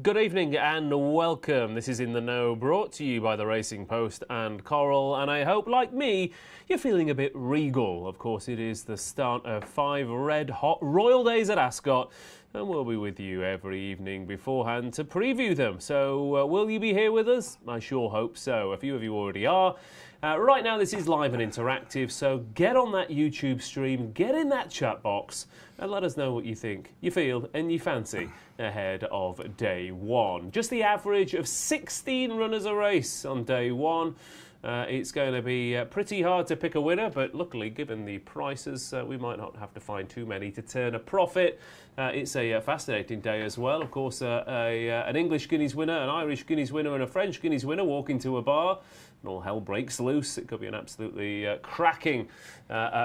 Good evening and welcome. This is In the Know, brought to you by the Racing Post and Coral, and I hope, like me, you're feeling a bit regal. Of course, it is the start of 5 red-hot Royal Days at Ascot, and we'll be with you every evening beforehand to preview them. So, will you be here with us? I sure hope so. A few of you already are. Right now, this is live and interactive, so get on that YouTube stream, get in that chat box, and let us know what you think, you feel, and you fancy ahead of day one. Just the average of 16 runners a race on day one. It's going to be pretty hard to pick a winner, but luckily, given the prices, we might not have to find too many to turn a profit. It's a fascinating day as well. Of course, an English Guineas winner, an Irish Guineas winner, and a French Guineas winner walk into a bar, and all hell breaks loose. It could be an absolutely cracking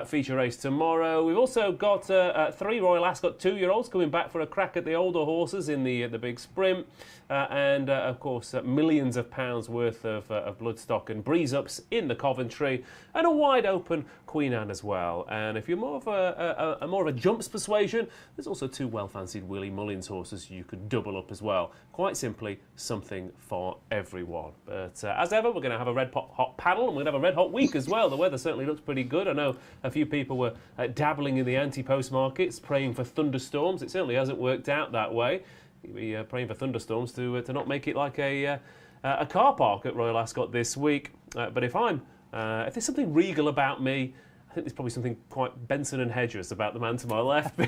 feature race tomorrow. We've also got 3 Royal Ascot 2-year-olds coming back for a crack at the older horses in the big sprint. And of course, millions of pounds worth of bloodstock and breeze-ups in the Coventry, and a wide open Queen Anne as well. And if you're more of a jumps persuasion, there's also 2 well-fancied Willie Mullins horses you could double up as well. Quite simply, something for everyone. But as ever, we're going to have a red-hot panel, and we're going to have a red-hot week as well. The weather certainly looks pretty good. I know a few people were dabbling in the anti-post markets, praying for thunderstorms. It certainly hasn't worked out that way. We're praying for thunderstorms to not make it like a car park at Royal Ascot this week. But if there's something regal about me, I think there's probably something quite Benson and Hedges about the man to my left. It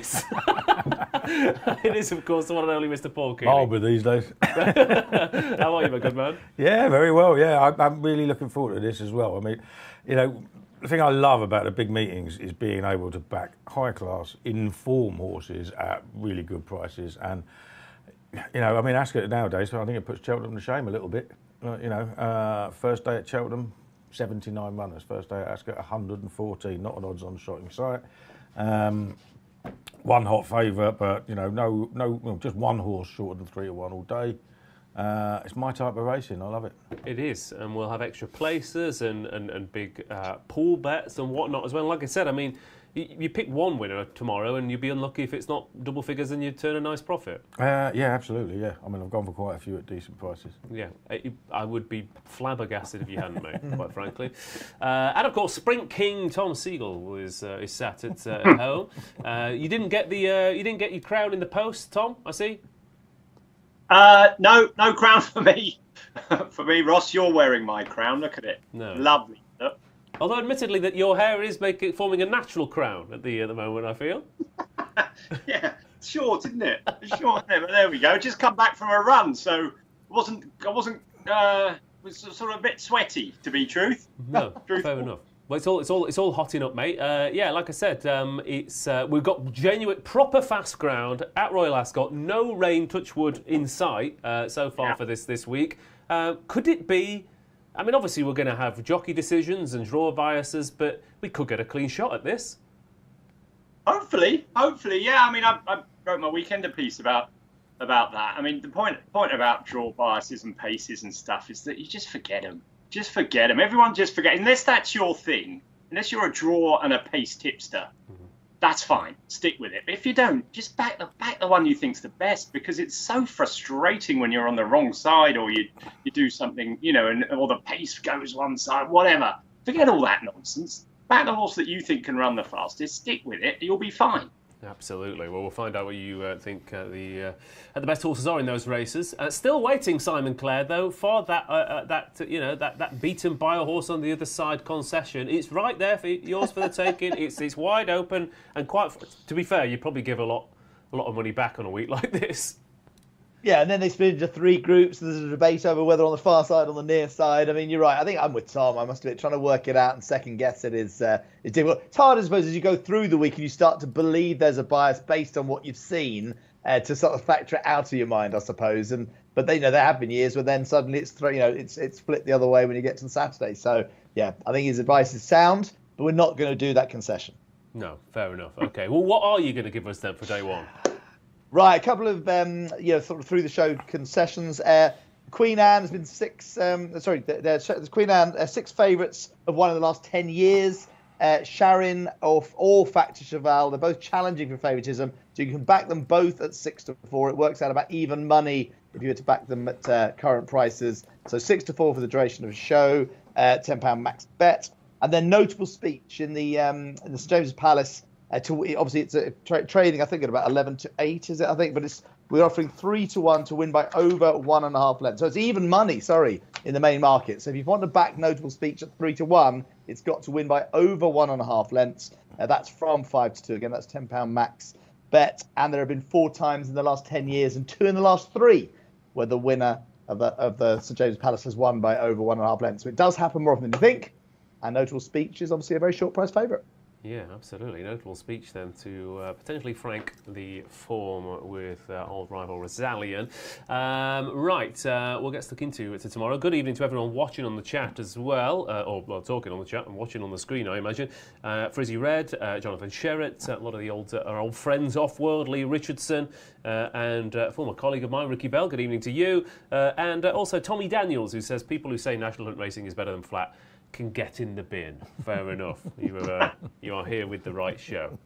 is, of course, the one and only Mr. Paul Kealy. Marlborough these days. How are you, my good man? Yeah, very well. Yeah, I'm really looking forward to this as well. I mean, the thing I love about the big meetings is being able to back high-class, in-form horses at really good prices. And, Ascot nowadays, I think it puts Cheltenham to shame a little bit. First day at Cheltenham, 79 runners. First day at Ascot, 114. Not an odds-on shot in sight. One hot favourite, but just one horse shorter than 3 to 1 all day. It's my type of racing. I love it. It is, and we'll have extra places and big pool bets and whatnot as well. Like I said, I mean, you pick one winner tomorrow, and you'd be unlucky if it's not double figures, and you'd turn a nice profit. Yeah, absolutely. Yeah, I mean, I've gone for quite a few at decent prices. Yeah, I would be flabbergasted if you hadn't, mate. Quite frankly. And of course, Sprint King Tom Segal is sat at home. You didn't get your crown in the post, Tom. I see. No crown for me. For me, Ross, you're wearing my crown. Look at it. No. Lovely. Look. Although, admittedly, that your hair is forming a natural crown at the moment, I feel. Yeah, short, isn't it? Short, isn't it? But there we go. Just come back from a run, so was sort of a bit sweaty, to be truth. No, fair enough. Well, it's all hotting up, mate. Yeah, like I said, we've got genuine, proper fast ground at Royal Ascot. No rain, touch wood, in sight so far for this week. Could it be? I mean, obviously we're going to have jockey decisions and draw biases, but we could get a clean shot at this. Hopefully, yeah. I mean, I wrote my weekender piece about that. I mean, the point about draw biases and paces and stuff is that you just forget them. Just forget them. Everyone just forget. Unless that's your thing, unless you're a draw and a pace tipster, that's fine. Stick with it. But if you don't, just back the one you think's the best, because it's so frustrating when you're on the wrong side, or you do something, or the pace goes one side, whatever. Forget all that nonsense. Back the horse that you think can run the fastest. Stick with it. You'll be fine. Absolutely. Well, we'll find out what you think the best horses are in those races. Still waiting, Simon Clare, though, for that beaten by a horse on the other side concession. It's right there for yours for the taking. It's wide open, and quite. To be fair, you probably give a lot of money back on a week like this. Yeah, and then they split into 3 groups. There's a debate over whether on the far side or on the near side. I mean, you're right. I think I'm with Tom. I must admit, trying to work it out and second guess it is difficult. It's hard, I suppose, as you go through the week and you start to believe there's a bias based on what you've seen to sort of factor it out of your mind, I suppose. But there have been years where then suddenly it's split the other way when you get to the Saturday. So yeah, I think his advice is sound, but we're not going to do that concession. No, fair enough. Okay. Well, what are you going to give us then for day one? Right, a couple of sort of through the show concessions. Queen Anne has been 6. Queen Anne 6 favourites of one in the last 10 years. Sharon or Factor Cheval. They're both challenging for favouritism, so you can back them both at 6-4. It works out about even money if you were to back them at current prices. So 6-4 for the duration of the show, £10 max bet. And then Notable Speech in the St James's Palace. Obviously, it's trading, I think, at about 11-8, is it? I think, but we're offering 3-1 to win by over 1.5 lengths. So it's even money, in the main market. So if you want to back Notable Speech at 3-1, it's got to win by over 1.5 lengths. That's from 5-2. Again, that's £10 max bet. And there have been 4 times in the last 10 years and 2 in the last 3 where the winner of the St James's Palace has won by over 1.5 lengths. So it does happen more often than you think. And Notable Speech is obviously a very short price favourite. Yeah, absolutely. Notable Speech then to potentially frank the form with old rival ROSALLION. We'll get stuck into tomorrow. Good evening to everyone watching on the chat as well, talking on the chat and watching on the screen, I imagine. Frizzy Red, Jonathan Sherritt, a lot of our old friends off-world, Lee Richardson, and former colleague of mine, Ricky Bell. Good evening to you. And also Tommy Daniels, who says people who say National Hunt Racing is better than flat can get in the bin. Fair enough. You are here with the right show.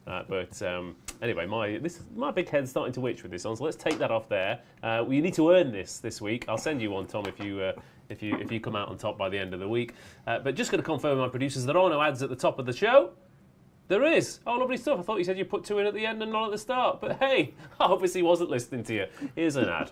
Anyway, my big head's starting to itch with this on, so let's take that off there. You need to earn this week. I'll send you one, Tom, if you come out on top by the end of the week. But just going to confirm with my producers, there are no ads at the top of the show. There is. Oh, lovely stuff. I thought you said you put 2 in at the end and not at the start. But hey, I obviously wasn't listening to you. Here's an ad.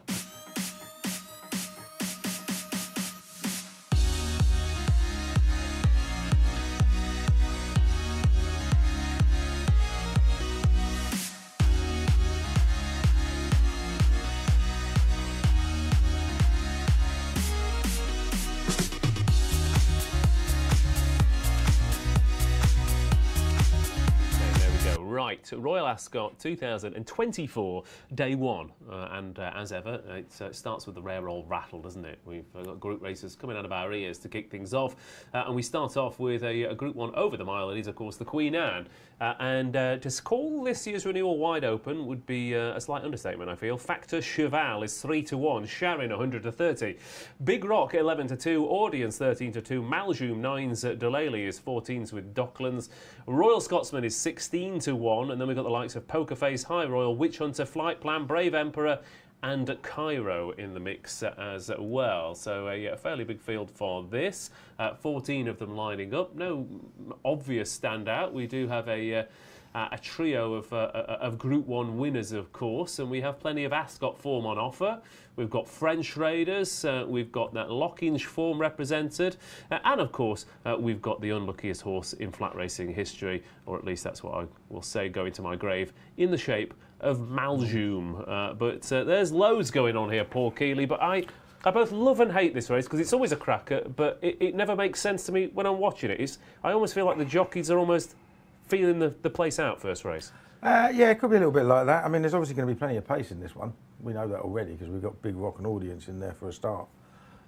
Royal Ascot 2024, day 1. And as ever, it starts with the rare old rattle, doesn't it? We've got group races coming out of our ears to kick things off. And we start off with a Group 1 over the mile. It is, of course, the Queen Anne. To call this year's renewal wide open would be a slight understatement, I feel. Factor Cheval is 3-1, Sharon 100-30. Big Rock 11-2, Audience 13-2, Maljoum 9s, Delaley is 14s with Docklands. Royal Scotsman is 16-1, and then we've got the likes of Poker Face, High Royal, Witch Hunter, Flight Plan, Brave Emperor, and Cairo in the mix as well. So a fairly big field for this. 14 of them lining up. No obvious standout. We do have a trio of Group 1 winners, of course, and we have plenty of Ascot form on offer. We've got French raiders, we've got that Lockinge form represented, and of course we've got the unluckiest horse in flat racing history, or at least that's what I will say going to my grave, in the shape of Maljoum. But there's loads going on here, Paul Kealy, but I both love and hate this race because it's always a cracker, but it never makes sense to me when I'm watching it. I almost feel like the jockeys are almost feeling the place out first race. Yeah, it could be a little bit like that. I mean, there's obviously going to be plenty of pace in this one. We know that already because we've got Big Rock and Audience in there for a start.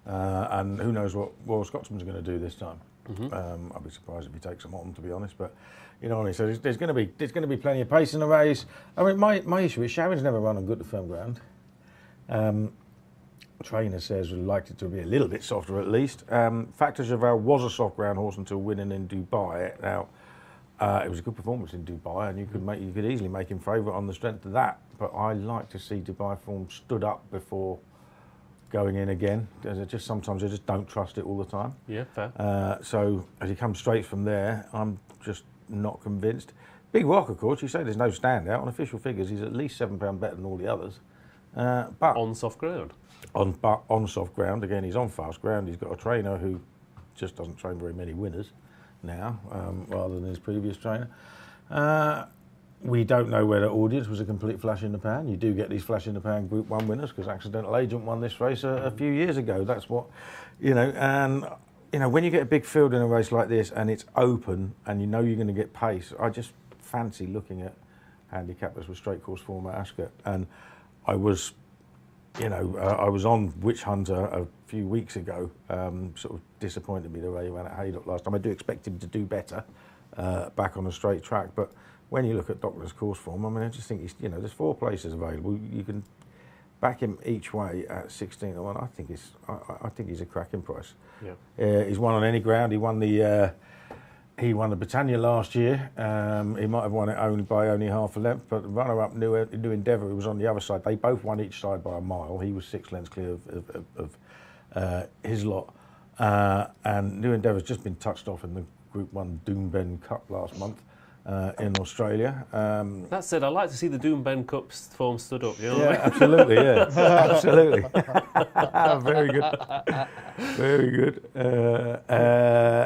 And who knows what Royal Scotsman's going to do this time. Mm-hmm. I'd be surprised if he takes them on, to be honest. But you know what I mean. So there's going to be plenty of pace in the race. I mean, my issue is Sharon's never run on good to firm ground. Trainer says we'd like it to be a little bit softer at least. Factor Cheval was a soft ground horse until winning in Dubai. Now. It was a good performance in Dubai, and you could easily make him favourite on the strength of that. But I like to see Dubai form stood up before going in again. Sometimes I just don't trust it all the time. Yeah, fair. So as he comes straight from there, I'm just not convinced. Big Rock, of course, you say there's no standout. On official figures, he's at least £7 better than all the others. But on soft ground. On soft ground, again, he's on fast ground. He's got a trainer who just doesn't train very many winners now, rather than his previous trainer. We don't know whether Audience was a complete flash in the pan. You do get these flash in the pan Group 1 winners because Accidental Agent won this race a few years ago. That's what, and when you get a big field in a race like this and it's open and you know you're going to get pace, I just fancy looking at handicappers with straight course form at Ascot. And I was on Witch Hunter a few weeks ago. Sort of disappointed me the way he ran at Haydock last time. I do expect him to do better back on a straight track. But when you look at Dockler's course form, I mean, I just think there's 4 places available. You can back him each way at 16-1. I think he's a cracking price. Yeah. He's won on any ground. He won the He won the Britannia last year. He might have won it only half a length, but the runner-up, New Endeavour, who was on the other side, they both won each side by a mile. He was 6 lengths clear of his lot. And New Endeavour's just been touched off in the Group 1 Doomben Cup last month in Australia. That said, I like to see the Doomben Cups form stood up. You know Yeah, what I mean? absolutely, yeah. Absolutely. Very good. Very good.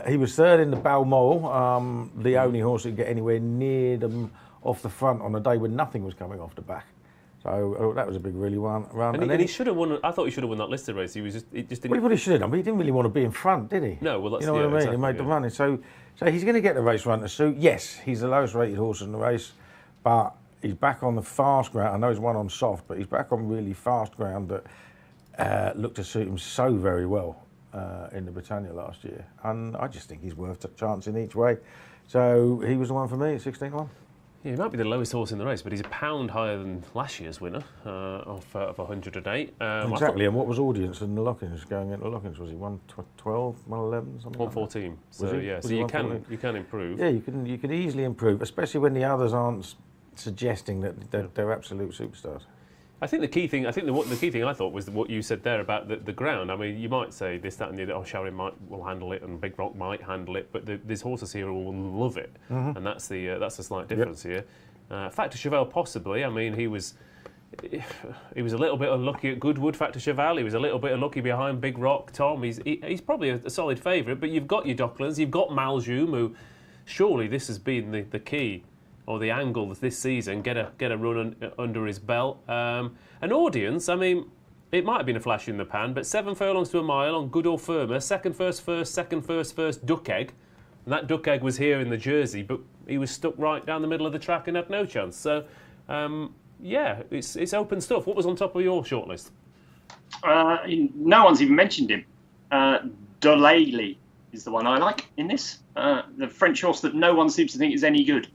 He was third in the Balmoral, the only horse that could get anywhere near them off the front on a day when nothing was coming off the back. So that was a big run. And he should have won. I thought he should have won that listed race. He just didn't. Well, he should have done, but he didn't really want to be in front, did he? No, well, that's you know what I mean. Exactly, he made the running, so he's going to get the race run to suit. Yes, he's the lowest rated horse in the race, but he's back on the fast ground. I know he's won on soft, but he's back on really fast ground that looked to suit him so very well in the Britannia last year, and I just think he's worth a chance in each way. So he was the one for me at 16-1. Yeah, he might be the lowest horse in the race, but he's a pound higher than last year's winner of 108. Exactly, and what was audience in the lock-ins going into lock-ins? Was he 112, 111, something 114. Like so was so you can improve. Yeah, you can easily improve, especially when the others aren't suggesting that they're absolute superstars. I think the key thing I thought was what you said there about the ground. I mean, you might say this, that, and the other. Oh, Sharon will handle it, and Big Rock might handle it, but there's horses here who will love it, and that's the slight difference here. Factor Cheval possibly. I mean, he was a little bit unlucky at Goodwood. Factor Cheval. He was a little bit unlucky behind Big Rock. Tom. He's probably a solid favourite, but you've got your Docklands, you've got Maljoum, who surely this has been the key. Or the angle this season, get a run under his belt. An audience, I mean, it might have been a flash in the pan, but 7 furlongs to a mile on good or firmer, second first duck egg, and that duck egg was here in the Jersey, but he was stuck right down the middle of the track and had no chance. So, it's open stuff. What was on top of your shortlist? No one's even mentioned him. Dolaley is the one I like in this. The French horse that no one seems to think is any good.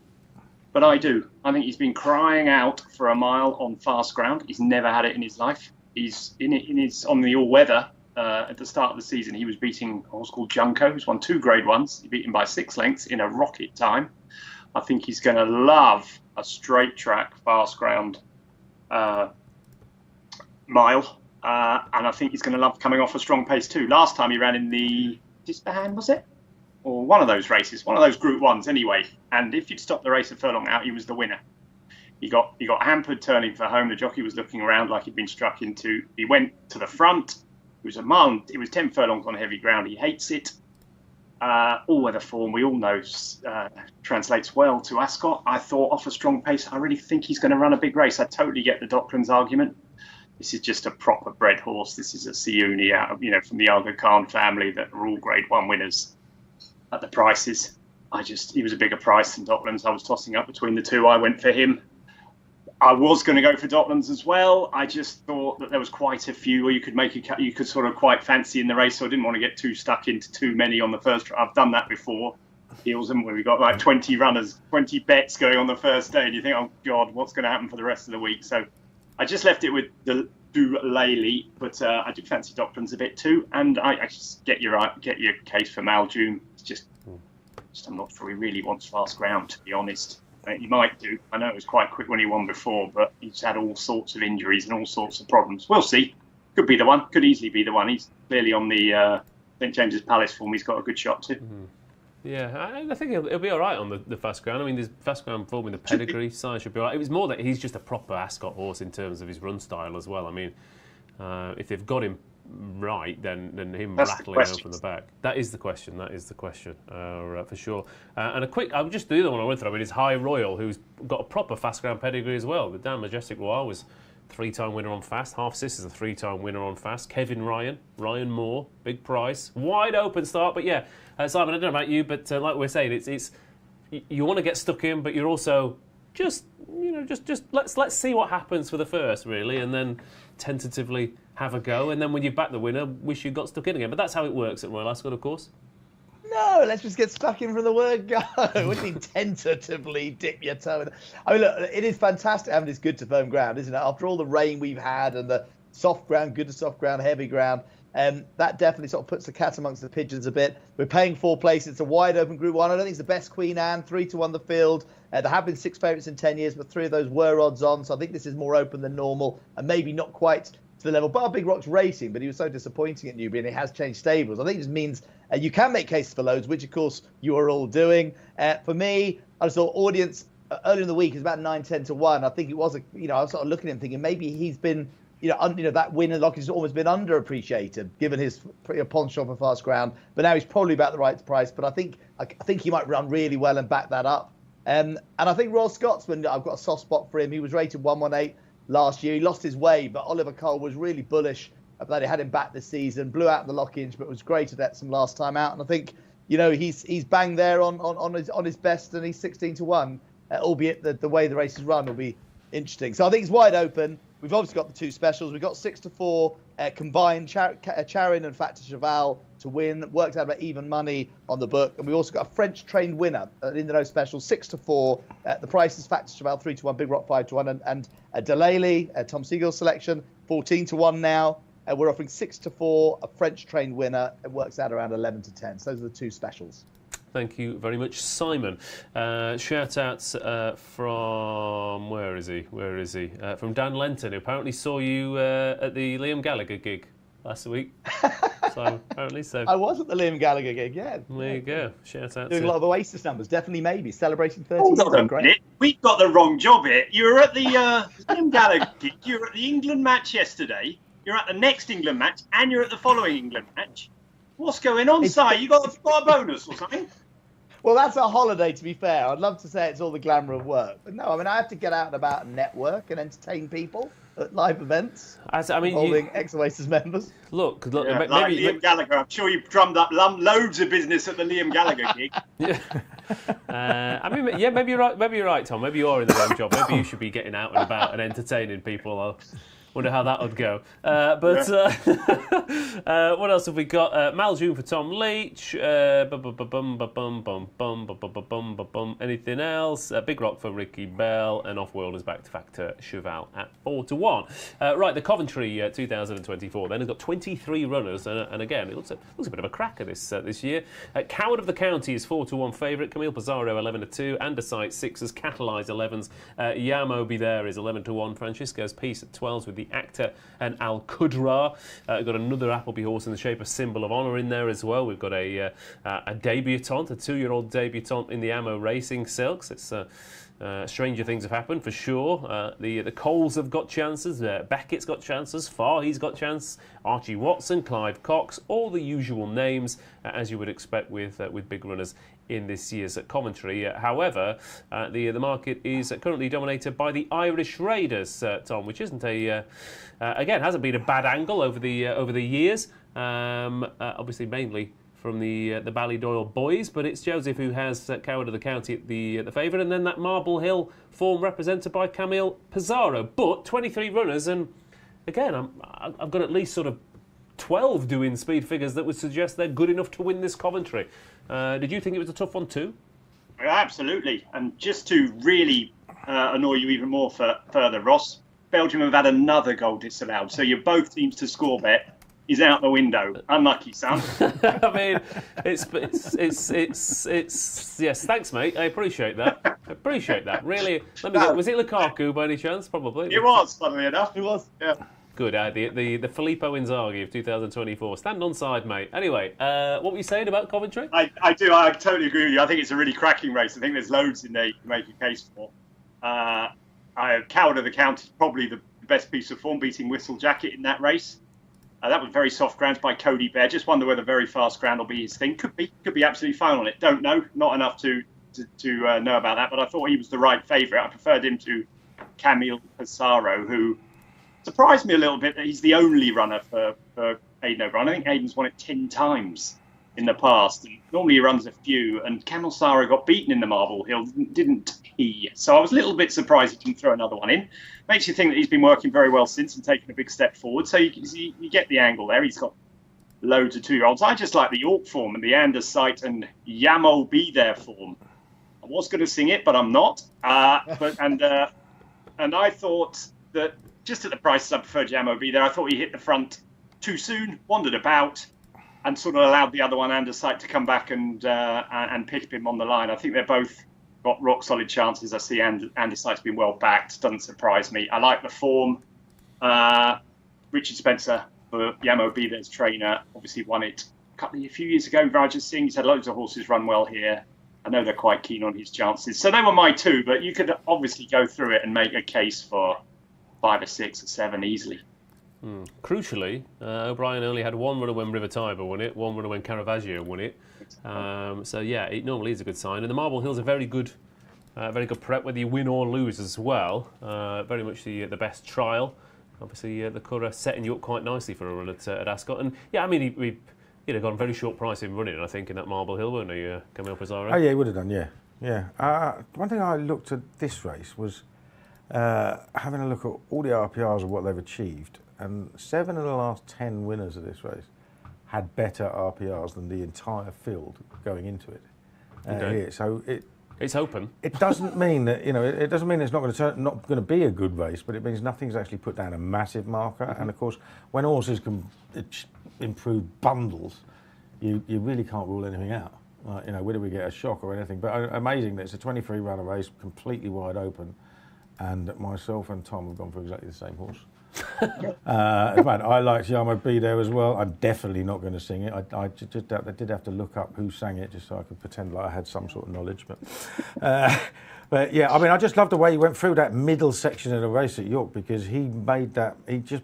But I do. I think he's been crying out for a mile on fast ground. He's never had it in his life. He's on the all-weather at the start of the season. He was beating a horse called Junko, who's won 2 Grade 1s. He beat him by 6 lengths in a rocket time. I think he's going to love a straight track, fast ground mile. And I think he's going to love coming off a strong pace too. Last time he ran in the Disbahan, was it? Or one of those races, one of those Group 1s anyway. And if you'd stopped the race a furlong out, he was the winner. He got hampered turning for home. The jockey was looking around like he'd been struck into. He went to the front. It was a mile. It was 10 furlongs on heavy ground. He hates it. All-weather form, we all know, translates well to Ascot. I thought off a strong pace, I really think he's going to run a big race. I totally get the Docklands argument. This is just a proper bred horse. This is a Siuni out of, from the Aga Khan family that are all Grade 1 winners. At the prices, he was a bigger price than Docklands. I was tossing up between the two. I went for him. I was going to go for Docklands as well. I just thought that there was quite a few where you could sort of quite fancy in the race. So I didn't want to get too stuck into too many on the first. I've done that before. Heels, haven't we? We've got like 20 runners, 20 bets going on the first day, and you think, oh God, what's going to happen for the rest of the week? So I just left it with the Dolaley, but I do fancy Docklands a bit too, and I just get your case for Maljoum. It's just I'm not sure he really wants fast ground, to be honest. He might do. I know it was quite quick when he won before, but he's had all sorts of injuries and all sorts of problems. We'll see. Could be the one. Could easily be the one. He's clearly on the St James's Palace form. He's got a good shot too. Mm-hmm. Yeah, I think he'll be all right on the fast ground. I mean, there's fast ground form in the pedigree side should be all right. It was more that he's just a proper Ascot horse in terms of his run style as well. I mean, if they've got him right, then him rattling out from the back. That is the question. For sure. And I'll just do the other one I went through. I mean, is High Royal, who's got a proper fast ground pedigree as well. The Dan Majestic Royal was 3-time winner on fast. Half Sis is a 3-time winner on fast. Kevin Ryan Moore, big price, wide open start. But yeah, Simon, I don't know about you, but like we're saying, it's you want to get stuck in, but you're also just let's see what happens for the first, really, and then tentatively have a go, and then when you've backed the winner, wish you got stuck in again. But that's how it works at Royal Ascot, of course. No, let's just get stuck in from the word go. What do you mean tentatively dip your toe in? I mean, look, it is fantastic having this good to firm ground, isn't it? After all the rain we've had and the soft ground, good to soft ground, heavy ground, That definitely sort of puts the cat amongst the pigeons a bit. We're paying 4 places. It's a wide open Group 1. I don't think it's the best Queen Anne, 3-1 the field. There have been 6 favourites in 10 years, but 3 of those were odds on. So I think this is more open than normal and maybe not quite to the level. But Big Rock's racing, but he was so disappointing at Newbury and it has changed stables. I think it just means you can make cases for loads, which of course you are all doing. For me, I saw audience earlier in the week is about 9-10-1. I think it was I was sort of looking at him thinking maybe he's been that win in Lock has almost been underappreciated given his penchant for fast ground. But now he's probably about the right price. But I think he might run really well and back that up. And I think Royal Scotsman, I've got a soft spot for him. He was rated 118 last year. He lost his way, but Oliver Cole was really bullish that he had him back this season. Blew out the Lock-Inch, but was great at Epsom last time out. And I think he's bang there on his best, and he's 16-1. Albeit the way the race is run will be interesting. So I think it's wide open. We've obviously got the 2 specials. We've got 6-4 combined Charin and Factor Cheval to win. Worked out about even money on the book. And we also got a French trained winner in the no special, 6-4. The price is Factor Cheval 3-1, Big Rock 5-1, and Delay, Tom Segal selection 14-1 now. We're offering 6-4, a French trained winner. It works out around 11-10. So those are the 2 specials. Thank you very much, Simon. Shout outs from where is he? From Dan Lenton, who apparently saw you at the Liam Gallagher gig last week. So apparently so. I was at the Liam Gallagher gig, yeah. There you go. Shout out. Doing a lot of Oasis numbers, definitely maybe celebrating 30 Hold years. on a minute. We've got the wrong job here. You were at the Liam Gallagher gig. You were at the England match yesterday. You're at the next England match, and you're at the following England match. What's going on, Si? You got a bonus or something? Well, that's a holiday, to be fair. I'd love to say it's all the glamour of work. But no, I have to get out and about and network and entertain people at live events. Holding ex-Oasis members. Look, yeah, maybe like Liam Gallagher. I'm sure you drummed up loads of business at the Liam Gallagher gig. Yeah. Maybe you're right. Maybe you're right, Tom. Maybe you are in the wrong job. Maybe you should be getting out and about and entertaining people. I wonder how that would go. What else have we got? Maljoon for Tom Leach. Anything else? Big Rock for Ricky Bell. And Off-Worlders back to Factor Cheval at 4-1. Right, the Coventry 2024 then has got 23 runners. And again, it looks a bit of a cracker this year. Coward of the County is 4-1 favourite. Camille Pizarro 11-2. Andesite 6s. Catalyze 11s. Yamo Be There is 11-1. Francisco's Peace at 12s with the Actor and Al Qudra. We've got another Appleby horse in the shape of Symbol of Honour in there as well. We've got a debutant, a 2-year-old debutant in the Ammo Racing Silks. It's stranger things have happened for sure. The Coles have got chances. Beckett's got chances. Farhe's got chance. Archie Watson, Clive Cox, all the usual names as you would expect with big runners in this year's Coventry. However, the market is currently dominated by the Irish Raiders, Tom, which isn't again hasn't been a bad angle over the years. Obviously, mainly from the Ballydoyle boys, but it's Joseph who has Coward of the County at the favourite, and then that Marble Hill form represented by Camille Pizarro. But 23 runners, and again, I've got at least sort of 12 doing speed figures that would suggest they're good enough to win this Coventry. Did you think it was a tough one too? Absolutely, and just to really annoy you even more further, Ross, Belgium have had another goal disallowed, so you're both teams to score bet is out the window. Unlucky, son. I mean, it's yes. Thanks, mate. I appreciate that. Really. Let me go. Was it Lukaku by any chance? Probably. It was, funnily enough. It was. Yeah. Good. The Filippo Inzaghi of 2024. Stand on side, mate. Anyway, what were you saying about Coventry? I do. I totally agree with you. I think it's a really cracking race. I think there's loads in there you can make a case for. Coward of the County is probably the best piece of form, beating Whistle Jacket in that race. That was very soft grounds by Cody Bear. Just wonder whether very fast ground will be his thing. Could be absolutely fine on it. Don't know. Not enough to know about that. But I thought he was the right favourite. I preferred him to Camille Pizarro, who surprised me a little bit that he's the only runner for Aidan O'Brien. I think Aidan's won it 10 times in the past. And normally he runs a few. And Camille Pizarro got beaten in the Marble Hill, didn't he? So I was a little bit surprised he didn't throw another one in. Makes you think that he's been working very well since and taking a big step forward. So you get the angle there. He's got loads of 2-year-olds. I just like the York form and the Anders Sight and Yamo Be There form. I was going to sing it, but I'm not. And I thought that just at the prices I preferred Yamo Be There. I thought he hit the front too soon, wandered about, and sort of allowed the other one, Andesite, to come back and pick him on the line. I think they're both got rock solid chances. I see Andesite's been well backed. Doesn't surprise me. I like the form. Richard Spencer, for Yamo Beaver's trainer, obviously won it a few years ago. Rajat Singh, he's had loads of horses run well here. I know they're quite keen on his chances. So they were my two, but you could obviously go through it and make a case for 5 or 6 or 7 easily. Crucially, O'Brien only had one runner when River Tiber won it, one runner when Caravaggio won it. So yeah, it normally is a good sign. And the Marble Hill's a very good prep, whether you win or lose as well. Very much the best trial. Obviously, the Curragh setting you up quite nicely for a run at Ascot. And yeah, I mean, he'd have got a very short price in running, I think, in that Marble Hill, wouldn't he, coming up as our own? Oh yeah, he would have done. Yeah. One thing I looked at this race was having a look at all the RPRs of what they've achieved. And 7 of the last 10 winners of this race had better RPRs than the entire field going into it. Here. So it's open. It doesn't mean that it doesn't mean it's not going to be a good race, but it means nothing's actually put down a massive marker. Mm-hmm. And of course, when horses can improve bundles, you really can't rule anything out. Whether we get a shock or anything. But amazing that it's a 23 runner race, completely wide open, and myself and Tom have gone for exactly the same horse. Man, I liked Yamo B there as well. I'm definitely not going to sing it. I did have to look up who sang it just so I could pretend like I had some sort of knowledge. But yeah, I mean, I just love the way he went through that middle section of the race at York, because he just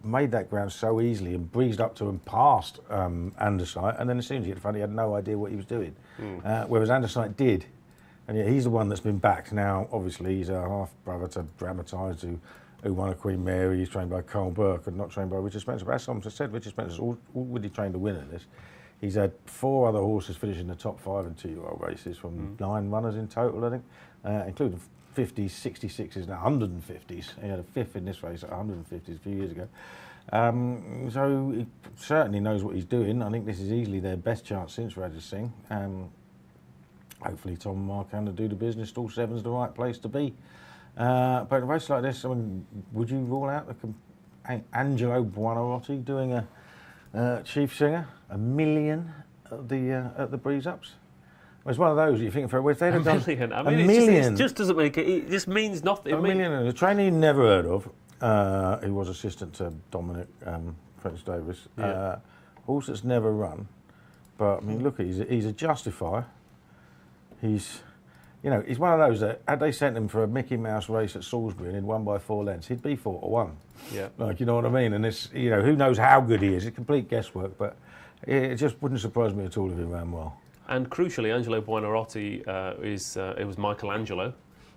made that ground so easily and breezed up to and past Andesite, and then as soon as he hit the front, he had no idea what he was doing. Whereas Andesite did. And yeah, he's the one that's been backed now. Obviously, he's a half brother to Dramatise, who won a Queen Mary. He's trained by Carl Burke and not trained by Richard Spencer. But as someone just said, Richard Spencer's already trained to win at this. He's had 4 other horses finish in the top 5 in 2-year-old races from 9 runners in total, I think, including 50s, 66s, now 150s. He had a 5th in this race at 150s a few years ago. So he certainly knows what he's doing. I think this is easily their best chance since Rajat Singh. Hopefully Tom and Mark can do the business. All 7's the right place to be. But a race like this, I mean, would you rule out Angelo Buonarroti doing a chief singer, $1 million at the breeze ups? Well, it's one of those you think for if they'd have done $1 million. I mean, it just doesn't make it. It just means nothing. $1 million. A trainer you never heard of. He was assistant to Dominic French Davis. Yeah. Horse that's never run, but I mean, look, he's a justifier. He's one of those that, had they sent him for a Mickey Mouse race at Salisbury and he'd won by 4 lengths, he'd be 4-1. Yeah. You know what I mean? And it's, who knows how good he is. It's complete guesswork, but it just wouldn't surprise me at all if he ran well. And crucially, Angelo Buonarroti it was Michelangelo,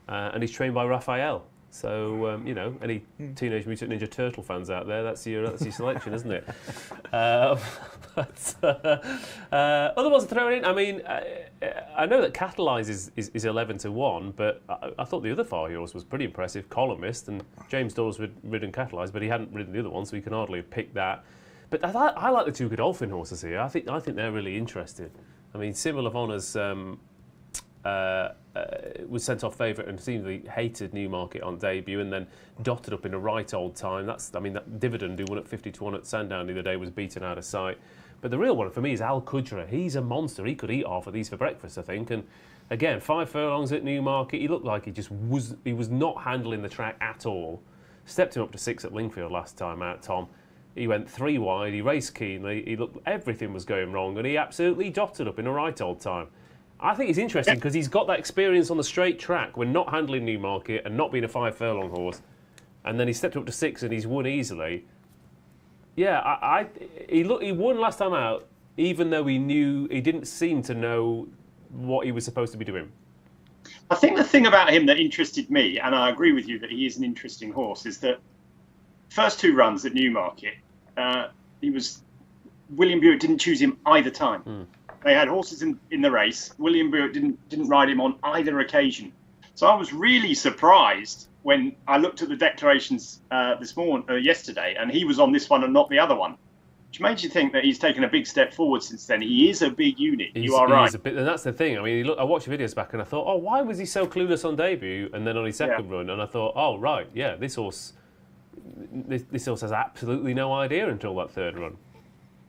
and he's trained by Raphael. So any Teenage Mutant Ninja Turtle fans out there, that's your selection, isn't it? But other ones to throw in. I mean, I know that Catalyze is 11-1, but I thought the other 4 horse was pretty impressive. Columnist, and James Dawes had ridden Catalyze, but he hadn't ridden the other one, so he can hardly have picked that. But I like the 2 Godolphin horses here. I think they're really interesting. I mean, Symbol of Honour's was sent off favourite and seemingly hated Newmarket on debut, and then dotted up in a right old time. That Dividend, who won at 50-1 at Sandown the other day, was beaten out of sight. But the real one for me is Al Qudra. He's a monster. He could eat half of these for breakfast, I think. And again, 5 furlongs at Newmarket. He looked like he was not handling the track at all. Stepped him up to 6 at Lingfield last time out, Tom. He went 3 wide. He raced keenly. Everything was going wrong, and he absolutely dotted up in a right old time. I think it's interesting because he's got that experience on the straight track when not handling Newmarket and not being a 5 furlong horse, and then he stepped up to 6 and he's won easily. Yeah, he won last time out, even though he didn't seem to know what he was supposed to be doing. I think the thing about him that interested me, and I agree with you that he is an interesting horse, is that first 2 runs at Newmarket, William Buick didn't choose him either time. They had horses in the race. William Buick didn't ride him on either occasion. So I was really surprised when I looked at the declarations yesterday, and he was on this one and not the other one, which made you think that he's taken a big step forward since then. He is a big unit. You are right. And that's the thing. I mean, I watched the videos back and I thought, oh, why was he so clueless on debut and then on his second run? And I thought, oh, right, yeah, this horse this horse has absolutely no idea until that third run.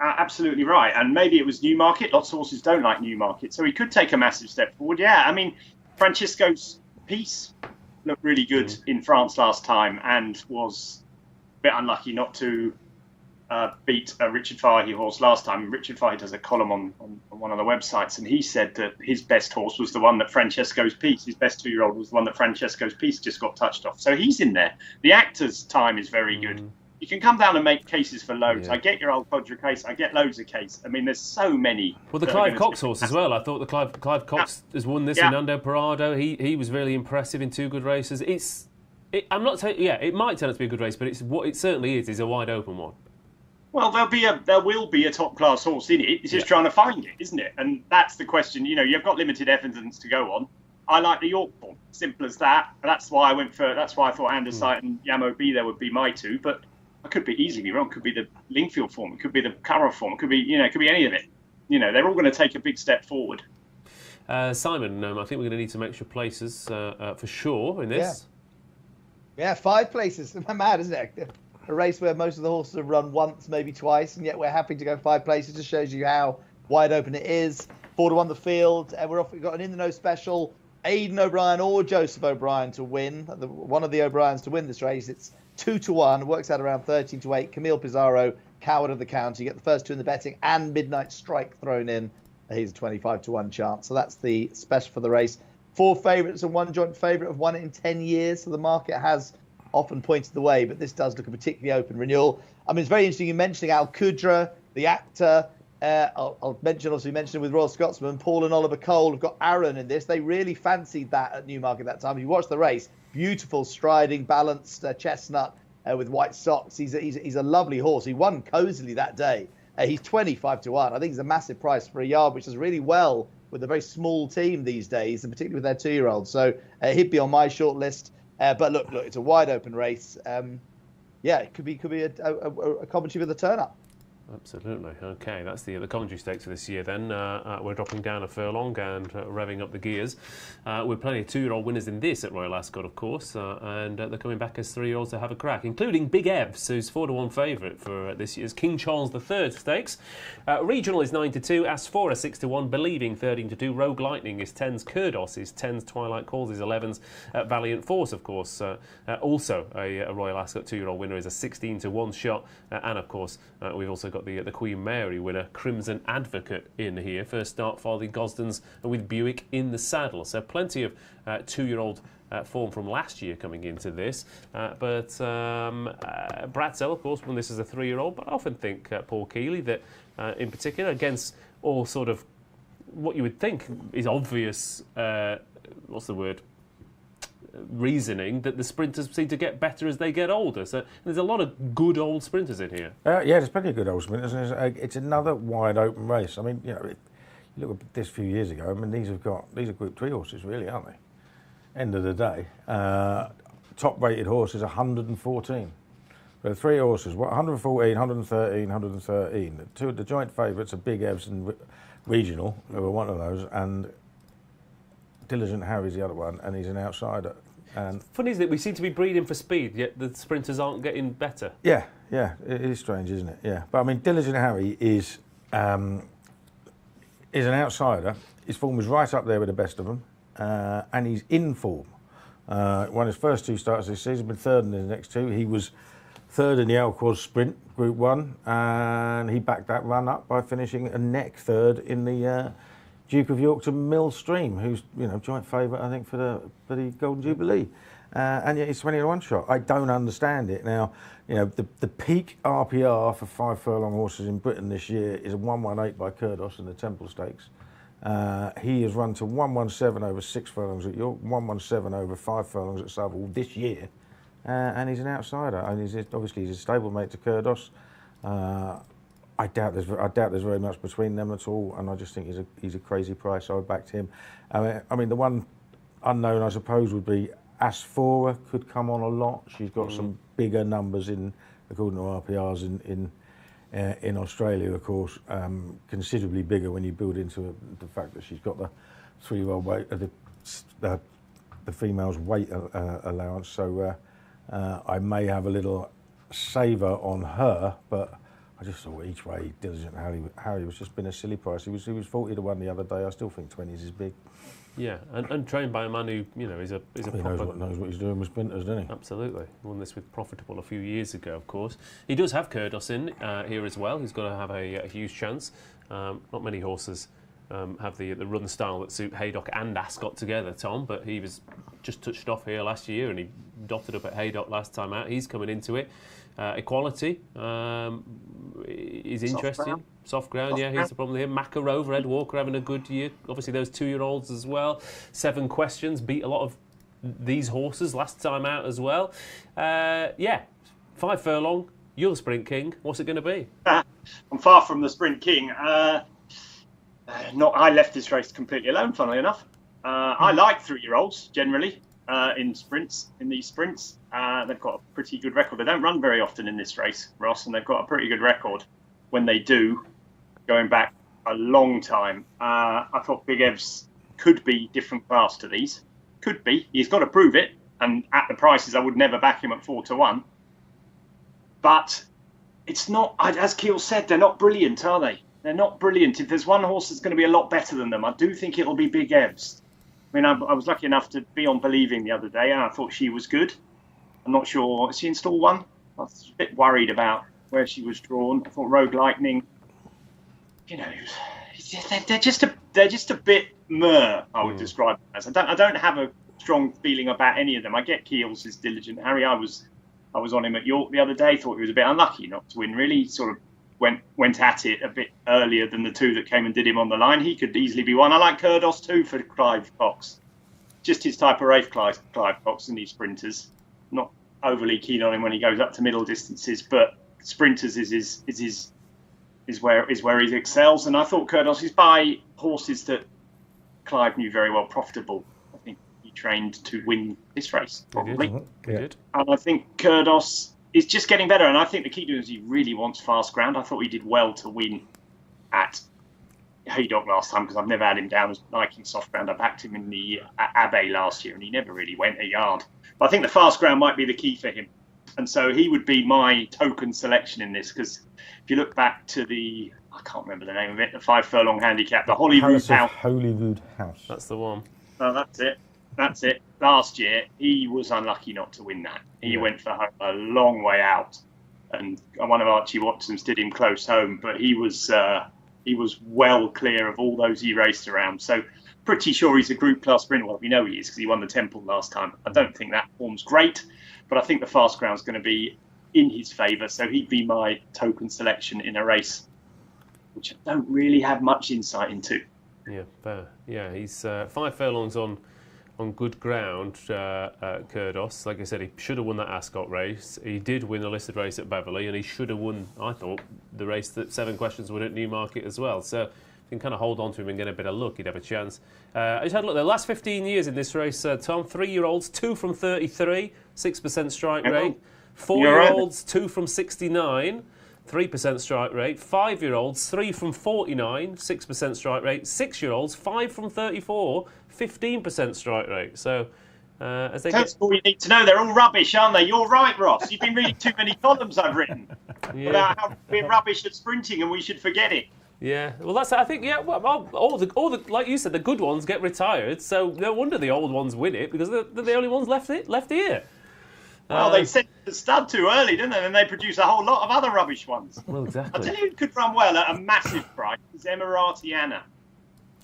Absolutely right. And maybe it was Newmarket. Lots of horses don't like Newmarket. So he could take a massive step forward. Yeah, I mean, Francisco's Peace looked really good in France last time and was a bit unlucky not to beat a Richard Fahey horse last time. Richard Fahey does a column on one of the websites, and he said that his best horse was the one that Francesco's Peace, his best 2-year-old was the one that Francesco's Peace just got touched off. So he's in there. The Actor's time is very good. You can come down and make cases for loads. I get your old Podger case. I get loads of case. I mean, there's so many. Well, the Clive Cox horse as well. I thought the Clive Cox has won this in Nando Parado. He was really impressive in 2 good races. I'm not saying, it might turn out to be a good race, but what it certainly is a wide open one. Well, there will be a top class horse in it. It's just trying to find it, isn't it? And that's the question. You've got limited evidence to go on. I like the York form. Simple as that. That's why I thought Andersight and Yamo B there would be my 2, but I could be easily wrong. It could be the Lingfield form. It could be the Curragh form. It could be, it could be any of it. They're all going to take a big step forward. Simon, I think we're going to need some extra places for sure in this. Yeah, 5 places. Mad, isn't it? A race where most of the horses have run once, maybe twice, and yet we're happy to go 5 places. Just shows you how wide open it is. 4-1 the field, and we've got an in the know special. Aidan O'Brien or Joseph O'Brien to win. One of the O'Briens to win this race. It's 2-1, works out around 13-8. Camille Pizarro, Coward of the County. You get the first 2 in the betting and Midnight Strike thrown in. He's a 25-1 chance. So that's the special for the race. 4 favourites and 1 joint favourite of 1 in 10 years. So the market has often pointed the way, but this does look a particularly open renewal. I mean, it's very interesting you mentioning Al Qudra, the actor. I'll mention, obviously, mentioned with Royal Scotsman, Paul and Oliver Cole have got Aaron in this. They really fancied that at Newmarket that time. If you watch the race, beautiful striding, balanced chestnut with white socks. He's a lovely horse. He won cozily that day. He's 25-1. I think he's a massive price for a yard, which does really well with a very small team these days, and particularly with their 2-year-olds. So he'd be on my short list. But look, it's a wide open race. It could be a Coventry with a turn up. Absolutely. Okay, that's the Coventry Stakes for this year then. We're dropping down a furlong and revving up the gears. With plenty of 2-year-old winners in this at Royal Ascot, of course, and they're coming back as 3-year-olds to have a crack, including Big Evs, who's 4-1 favourite for this year's King Charles III Stakes. Regional is 9-2, Asphora 6-1, Believing 13-2, Rogue Lightning is 10s, Kurdos is 10s, Twilight Calls is 11s, Valiant Force, of course, also a Royal Ascot 2-year-old winner is a 16-1 shot, and of course we've also got the Queen Mary winner, Crimson Advocate, in here. First start for the Gosdens with Buick in the saddle. So plenty of 2-year-old form from last year coming into this. But Bratzel, of course, won this as a 3-year-old. But I often think Paul Kealy that, in particular, against all sort of what you would think is obvious, what's the word? Reasoning that the sprinters seem to get better as they get older. So there's a lot of good old sprinters in here. There's plenty of good old sprinters. It's another wide open race. I mean, you look at this a few years ago. I mean, these are Group 3 horses, really, aren't they? End of the day, top rated horse is 114. There are 3 horses, 114, 113, 113. The joint favourites are Big Evs and Regional, who are one of those, and Diligent Harry's the other one, and he's an outsider. And funny, isn't it? We seem to be breeding for speed, yet the sprinters aren't getting better. Yeah, it is strange, isn't it? Yeah, but I mean, Diligent Harry is an outsider. His form was right up there with the best of them, and he's in form. Won his first 2 starts this season, been 3rd in his next 2. He was 3rd in the Alquoz Sprint Group 1, and he backed that run up by finishing a neck 3rd in the Duke of York to Millstream, who's joint favourite, I think, for the Golden Jubilee, and yet he's 20-1 shot. I don't understand it. Now, the peak RPR for 5 furlong horses in Britain this year is a 118 by Kurdos in the Temple Stakes. He has run to 117 over 6 furlongs at York, 117 over 5 furlongs at Southall this year, and he's an outsider. And he's a stablemate to Kurdos. I doubt there's very much between them at all, and I just think he's a crazy price. So I backed him. I mean, the one unknown, I suppose, would be Asphora. Could come on a lot. She's got some bigger numbers according to RPRs in Australia, of course, considerably bigger when you build into the fact that she's got the 3-year-old weight, the female's weight allowance. So I may have a little saver on her, but I just thought each way Diligent Harry was just been a silly price. He was 40 to 1 the other day. I still think 20s is big. Yeah, and trained by a man who is a He proper... knows what he's doing with sprinters, doesn't he? Absolutely. Won this with Profitable a few years ago, of course. He does have Kurdos in here as well. He's going to have a huge chance. Not many horses have the run style that suit Haydock and Ascot together, Tom, but he was just touched off here last year and he dotted up at Haydock last time out. He's coming into it. Equality is interesting. Soft ground, yeah, here's the problem here. Makarova, Ed Walker having a good year. Obviously those 2-year-olds as well. 7 Questions, beat a lot of these horses last time out as well. 5 Furlong, you're the Sprint King. What's it going to be? I'm far from the Sprint King. I left this race completely alone, funnily enough. I like 3-year-olds generally in these sprints. They've got a pretty good record. They don't run very often in this race, Ross, and they've got a pretty good record when they do, going back a long time. I thought Big Ev's could be different class to these. Could be. He's got to prove it, and at the prices, I would never back him at 4 to 1. But it's not, as Kealy said, they're not brilliant, are they? They're not brilliant. If there's one horse that's going to be a lot better than them, I do think it'll be Big Ev's. I mean, I was lucky enough to be on Believing the other day, and I thought she was good. I'm not sure. Is she in stall 1? I was a bit worried about where she was drawn. I thought Rogue Lightning, they're just a bit meh, I would describe them as. I don't have a strong feeling about any of them. I get Keely's is Diligent Harry. I was on him at York the other day. Thought he was a bit unlucky not to win. Really, sort of went at it a bit earlier than the 2 that came and did him on the line. He could easily be one. I like Kurdos too for Clive Cox. Just his type of race, Clive Cox, and these sprinters. Not overly keen on him when he goes up to middle distances, but sprinters is where he excels. And I thought Kurdos is by horses that Clive knew very well. Profitable. I think he trained to win this race probably. He did. And I think Kurdos is just getting better. And I think the key to it is he really wants fast ground. I thought he did well to win at Haydock last time because I've never had him down as liking soft ground. I backed him in the Abbey last year and he never really went a yard. But I think the fast ground might be the key for him. And so he would be my token selection in this because if you look back to I can't remember the name of it, the 5 Furlong Handicap, the Holyrood House. Holyrood House. That's the one. Oh, that's it. Last year, he was unlucky not to win that. He went for home a long way out. And one of Archie Watson's did him close home, but he was well clear of all those he raced around. So pretty sure he's a group class sprinter. Well, we know he is because he won the Temple last time. I don't think that form's great, but I think the fast ground's going to be in his favour. So he'd be my token selection in a race, which I don't really have much insight into. Yeah, fair. Yeah, he's 5 furlongs on good ground, Kurdos. Like I said, he should have won that Ascot race. He did win a listed race at Beverley, and he should have won, I thought, the race that 7 Questions would at Newmarket as well. So if you can kind of hold on to him and get a bit of luck, he'd have a chance. I just had a look. The last 15 years in this race, Tom, 3-year-olds, 2 from 33, 6% strike rate. 4-year-olds, 2 from 69, 3% strike rate. 5-year-olds, 3 from 49, 6% strike rate. 6-year-olds, 5 from 34, 15% strike rate. So as they That's all you need to know. They're all rubbish, aren't they? You're right, Ross. You've been reading too many columns I've written about how we're rubbish at sprinting and we should forget it. Yeah, well, that's, I think, yeah, well, all the like you said, the good ones get retired, so no wonder the old ones win it because they're the only ones left here. Well, they sent the stud too early, didn't they? And they produce a whole lot of other rubbish ones. Well, exactly. I'll tell you who could run well at a massive price is Emiratiana.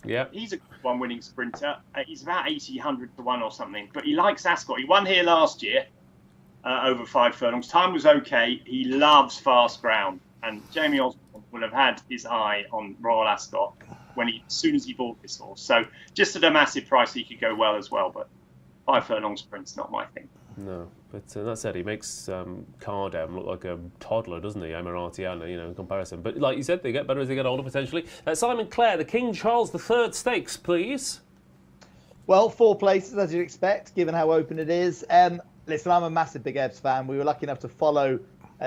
Yeah. He's a good one-winning sprinter. He's about 80, 100 to 1 or something. But he likes Ascot. He won here last year over 5 furlongs. Time was okay. He loves fast ground. And Jamie Osborne will have had his eye on Royal Ascot as soon as he bought this horse. So just at a massive price, he could go well as well. But 5 furlong sprint's not my thing. No, but that said, he makes Cardam look like a toddler, doesn't he, Emiratiana, in comparison. But like you said, they get better as they get older, potentially. Simon Clare, the King Charles III Stakes, please. Well, 4 places, as you'd expect, given how open it is. Listen, I'm a massive Big Evs fan. We were lucky enough to follow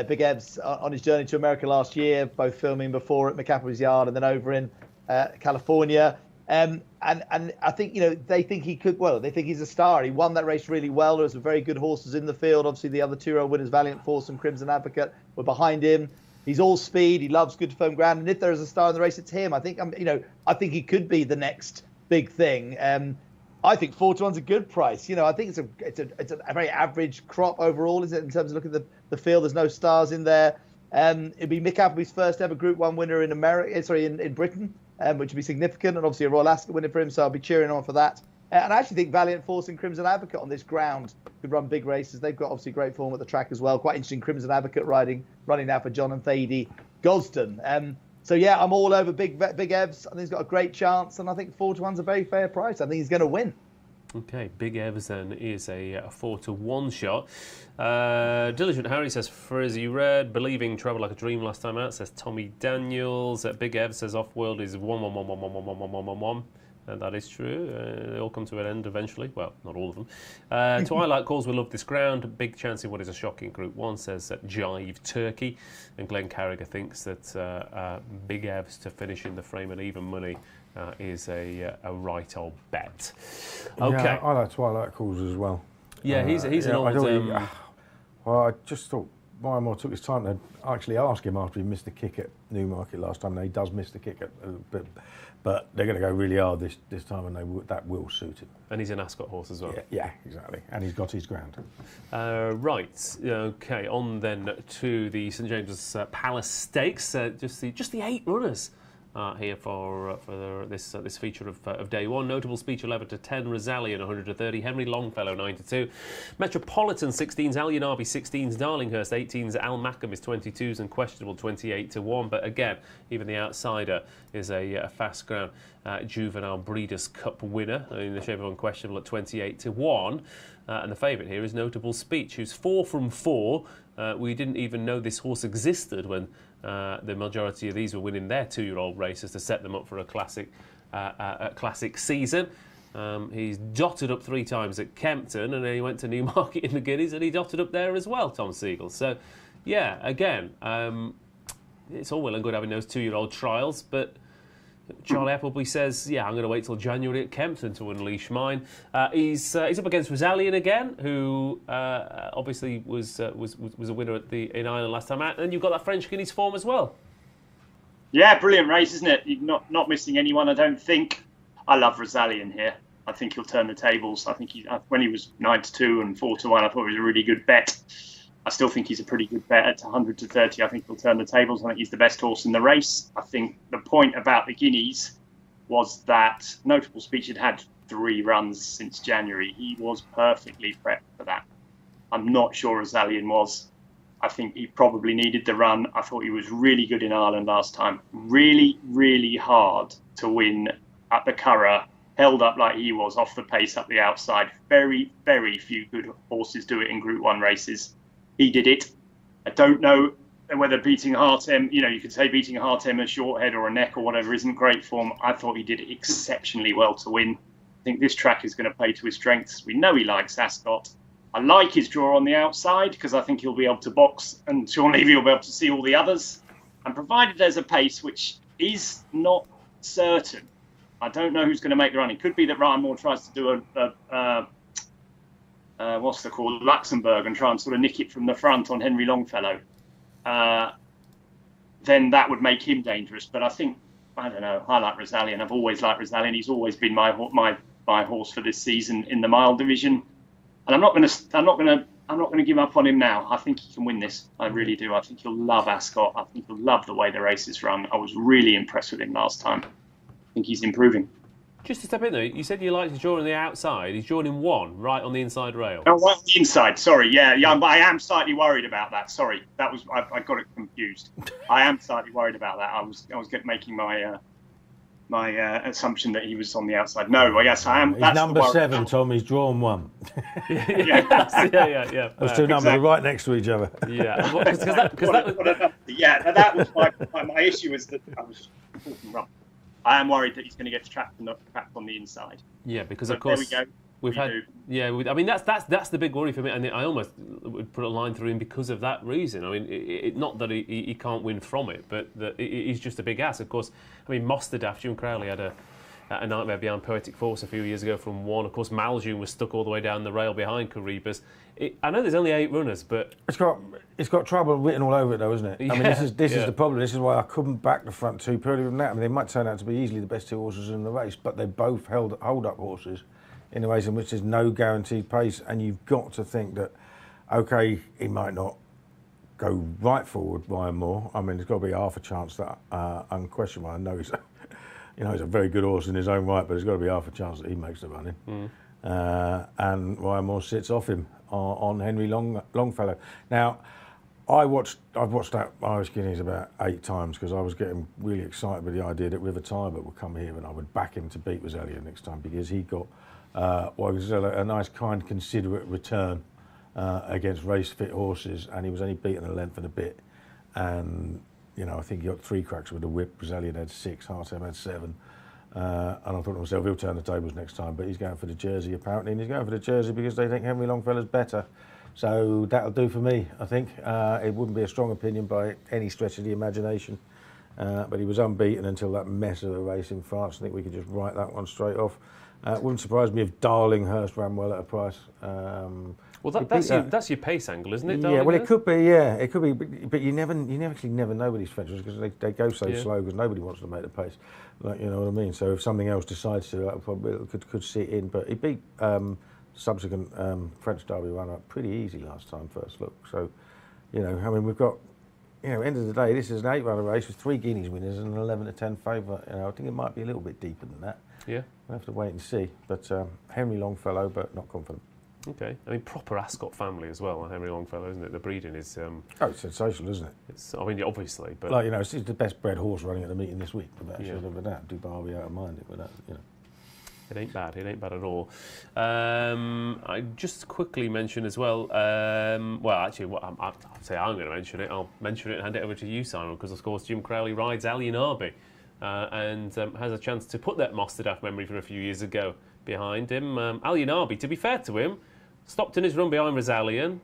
Big Evs on his journey to America last year, both filming before at McCaffrey's Yard and then over in California. And I think, they think he could, they think he's a star. He won that race really well. There were some very good horses in the field. Obviously, the other 2-year-old winners, Valiant Force and Crimson Advocate, were behind him. He's all speed. He loves good firm ground. And if there is a star in the race, it's him. I think, I think he could be the next big thing. I think 4-1's a good price. I think it's a very average crop overall, is it, in terms of looking at the field? There's no stars in there. It'd be Mick Appleby's first ever Group 1 winner in in Britain. Which would be significant, and obviously a Royal Ascot winner for him, so I'll be cheering on for that. And I actually think Valiant Force and Crimson Advocate on this ground could run big races. They've got obviously great form at the track as well. Quite interesting, Crimson Advocate running now for John and Thady Gosden. So yeah, I'm all over Big Evs. I think he's got a great chance, and I think 4-1's a very fair price. I think he's going to win. Okay, Big Evs then is a 4-1 shot. Diligent Harry says Frizzy Red. Believing Travel Like a Dream last time out, says Tommy Daniels. Big Evs says Off-World is 1-1-1-1-1-1-1-1-1-1. And that is true. They all come to an end eventually. Well, not all of them. Twilight calls, we love this ground. Big chance in what is a shocking Group 1, says Jive Turkey. And Glenn Carragher thinks that Big Evs to finish in the frame and even money is a right old bet. Okay. Yeah, I like Twilight calls as well. Yeah, he's an old... Well, I just thought Myanmar took his time to actually ask him after he missed the kick at Newmarket last time. Now, he does miss the kick but they're going to go really hard this time, and that will suit him. And he's an Ascot horse as well. Yeah, exactly. And he's got his ground. Right. Okay. On then to the St James's Palace Stakes. Just the 8 runners. Here for this feature of day one. Notable speech 11 to 10, Rosallion 100 to 30, Henry Longfellow 9 to 2, Metropolitan 16s, Al Yanabi 16s, Darlinghurst 18s, Al Mackham is 22s, and Questionable 28 to 1. But again, even the outsider is a fast ground Juvenile Breeders' Cup winner in the shape of Unquestionable at 28 to 1. And the favourite here is Notable Speech, who's 4 from 4. We didn't even know this horse existed when the majority of these were winning their 2-year-old races to set them up for a classic season. He's dotted up 3 times at Kempton, and then he went to Newmarket in the Guineas, and he dotted up there as well, Tom Segal. So, yeah, again, it's all well and good having those 2-year-old trials, but Charlie Appleby says, yeah, I'm going to wait till January at Kempton to unleash mine. He's up against Rosallion again, who obviously was a winner in Ireland last time out. And you've got that French Guineas form as well. Yeah, brilliant race, isn't it? You're not missing anyone, I don't think. I love Rosallion here. I think he'll turn the tables. I think when he was 9 to 2 and 4 to 1, I thought it was a really good bet. I still think he's a pretty good bet at 100 to 30. I think he'll turn the tables. I think he's the best horse in the race. I think the point about the Guineas was that Notable Speech had 3 runs since January. He was perfectly prepped for that. I'm not sure Rosallion was. I think he probably needed the run. I thought he was really good in Ireland last time. Really, really hard to win at the Curragh. Held up like he was, off the pace, up the outside. Very, very few good horses do it in Group 1 races. He did it. I don't know whether beating Hartem, you could say beating Hartem a short head or a neck or whatever isn't great form. I thought he did it exceptionally well to win. I think this track is going to play to his strengths. We know he likes Ascot. I like his draw on the outside because I think he'll be able to box, and Sean Levy will be able to see all the others. And provided there's a pace which is not certain, I don't know who's going to make the run. It could be that Ryan Moore tries to do what's the called, Luxembourg, and try and sort of nick it from the front on Henry Longfellow. Then that would make him dangerous. But I don't know. I like Rosallion. I've always liked Rosallion. He's always been my horse for this season in the mile division. And I'm not going to give up on him now. I think he can win this. I really do. I think he'll love Ascot. I think he'll love the way the race is run. I was really impressed with him last time. I think he's improving. Just to step in there, you said you liked his draw on the outside. He's drawn in 1, right on the inside rail. Oh, right on the inside. Sorry, yeah. I am slightly worried about that. Sorry, I got it confused. I am slightly worried about that. I was making my assumption that he was on the outside. No, I guess I am. He's that's number 7, Tom. He's drawn 1. yeah. Those 2 numbers are right next to each other. Yeah, that was my issue. Was that I was talking wrong. I am worried that he's going to get trapped on the inside. Yeah, because of course there we go. We've had. Yeah, I mean that's the big worry for me, and I almost would put a line through him because of that reason. I mean, not that he can't win from it, but that he's just a big ass. Of course, I mean Mosterdaf, June Crowley had A Nightmare Behind Poetic Force a few years ago from 1. Of course, Maljun was stuck all the way down the rail behind Kariba's. I know there's only 8 runners, but it's got trouble written all over it, though, isn't it? Yeah, I mean, this is the problem. This is why I couldn't back the front 2 purely from that. I mean, they might turn out to be easily the best 2 horses in the race, but they both hold up horses in a race in which there's no guaranteed pace, and you've got to think that, okay, he might not go right forward, Ryan Moore. I mean, there's got to be half a chance that unquestionable. I know he's a very good horse in his own right, but there's got to be half a chance that he makes the running. And Ryan Moore sits off him on Henry Longfellow. Now, I've watched that Irish Guineas about 8 times because I was getting really excited with the idea that River Tiber would come here and I would back him to beat Rosalia next time, because he got a nice, kind, considerate return against race-fit horses, and he was only beaten a length and a bit. And I think he got 3 cracks with the whip. Rosalia had 6, Hartem had 7. And I thought to myself, he'll turn the tables next time, but he's going for the Jersey apparently, and he's going for the Jersey because they think Henry Longfellow's better. So that'll do for me, I think. It wouldn't be a strong opinion by any stretch of the imagination, but he was unbeaten until that mess of a race in France. I think we could just write that one straight off. It wouldn't surprise me if Darlinghurst ran well at a price. Well, that's your pace angle, isn't it? Yeah, well, it could be. Yeah, it could be. But you never know with these French ones because they go so slow because nobody wants to make the pace. Like, you know what I mean? So if something else decides to, that probably could sit in. But he beat subsequent French Derby runner pretty easy last time, first look. So, I mean, we've got, end of the day, this is an 8-runner race with 3 Guineas winners and an 11 to 10 favourite. I think it might be a little bit deeper than that. Yeah, we'll have to wait and see. But Henry Longfellow, but not confident. Okay, I mean, proper Ascot family as well, Henry Longfellow, isn't it? The breeding is... it's sensational, isn't it? Obviously, but... It's the best bred horse running at the meeting this week, without a shadow of a doubt. Dubai be out of mind it without, It ain't bad at all. I just quickly mention as well, I'll say I'm going to mention it. I'll mention it and hand it over to you, Simon, because of course Jim Crowley rides Alionabi and has a chance to put that Mostadaf memory from a few years ago behind him. Alionabi, to be fair to him, stopped in his run behind ROSALLION,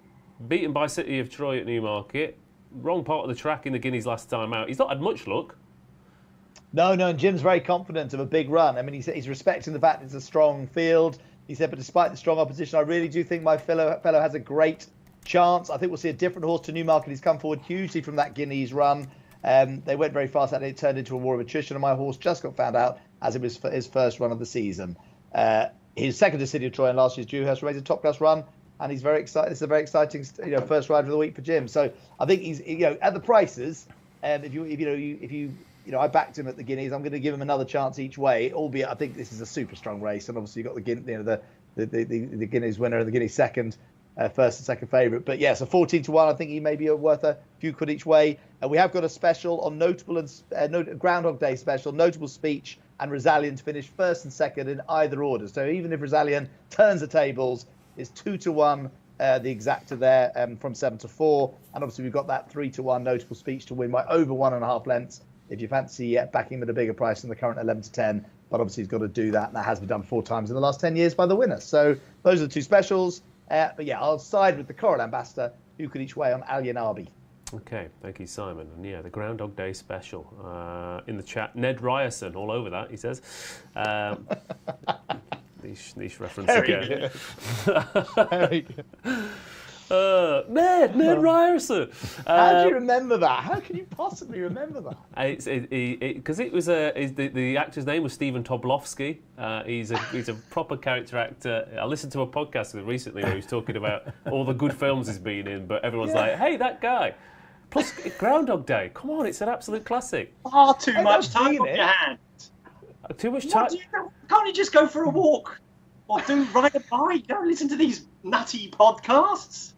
beaten by City of Troy at Newmarket, wrong part of the track in the Guineas last time out. He's not had much luck. No, and Jim's very confident of a big run. I mean, he's respecting the fact it's a strong field. He said, but despite the strong opposition, I really do think my fellow has a great chance. I think we'll see a different horse to Newmarket. He's come forward hugely from that Guineas run. They went very fast and it turned into a war of attrition, and my horse just got found out as it was for his first run of the season. His second to City of Troy in last year's Dewhurst race, a top-class run, and he's very excited. It's a very exciting, first rider of the week for Jim. So I think he's, at the prices, if I backed him at the Guineas, I'm going to give him another chance each way. Albeit, I think this is a super strong race, and obviously you've got the Guineas winner and the Guineas second, first and second favourite. But yes, a 14-1. I think he may be worth a few quid each way. We have got a special on notable and Groundhog Day special, notable speech, and ROSALLION to finish first and second in either order. So even if ROSALLION turns the tables, it's 2-1. The exacta there from 7 to 4, and obviously we've got that 3-1 notable speech to win by over 1.5 lengths. If you fancy backing him at a bigger price than the current 11 to 10, but obviously he's got to do that, and that has been done 4 times in the last 10 years by the winner. So those are the 2 specials. But yeah, I'll side with the Coral Ambassador, who could each way on Alionabi. Okay, thank you, Simon. And yeah, the Groundhog Day special. In the chat, Ned Ryerson, all over that, he says. Niche reference again. Very good. Ned Ryerson. How do you remember that? How can you possibly remember that? Because the actor's name was Stephen Tobolowsky. He's a proper character actor. I listened to a podcast recently where he was talking about all the good films he's been in, but everyone's like, "Hey, that guy." Plus, Groundhog Day. Come on, it's an absolute classic. Far too much time on your hands. Too much time. Can't you just go for a walk or ride a bike? Don't listen to these nutty podcasts.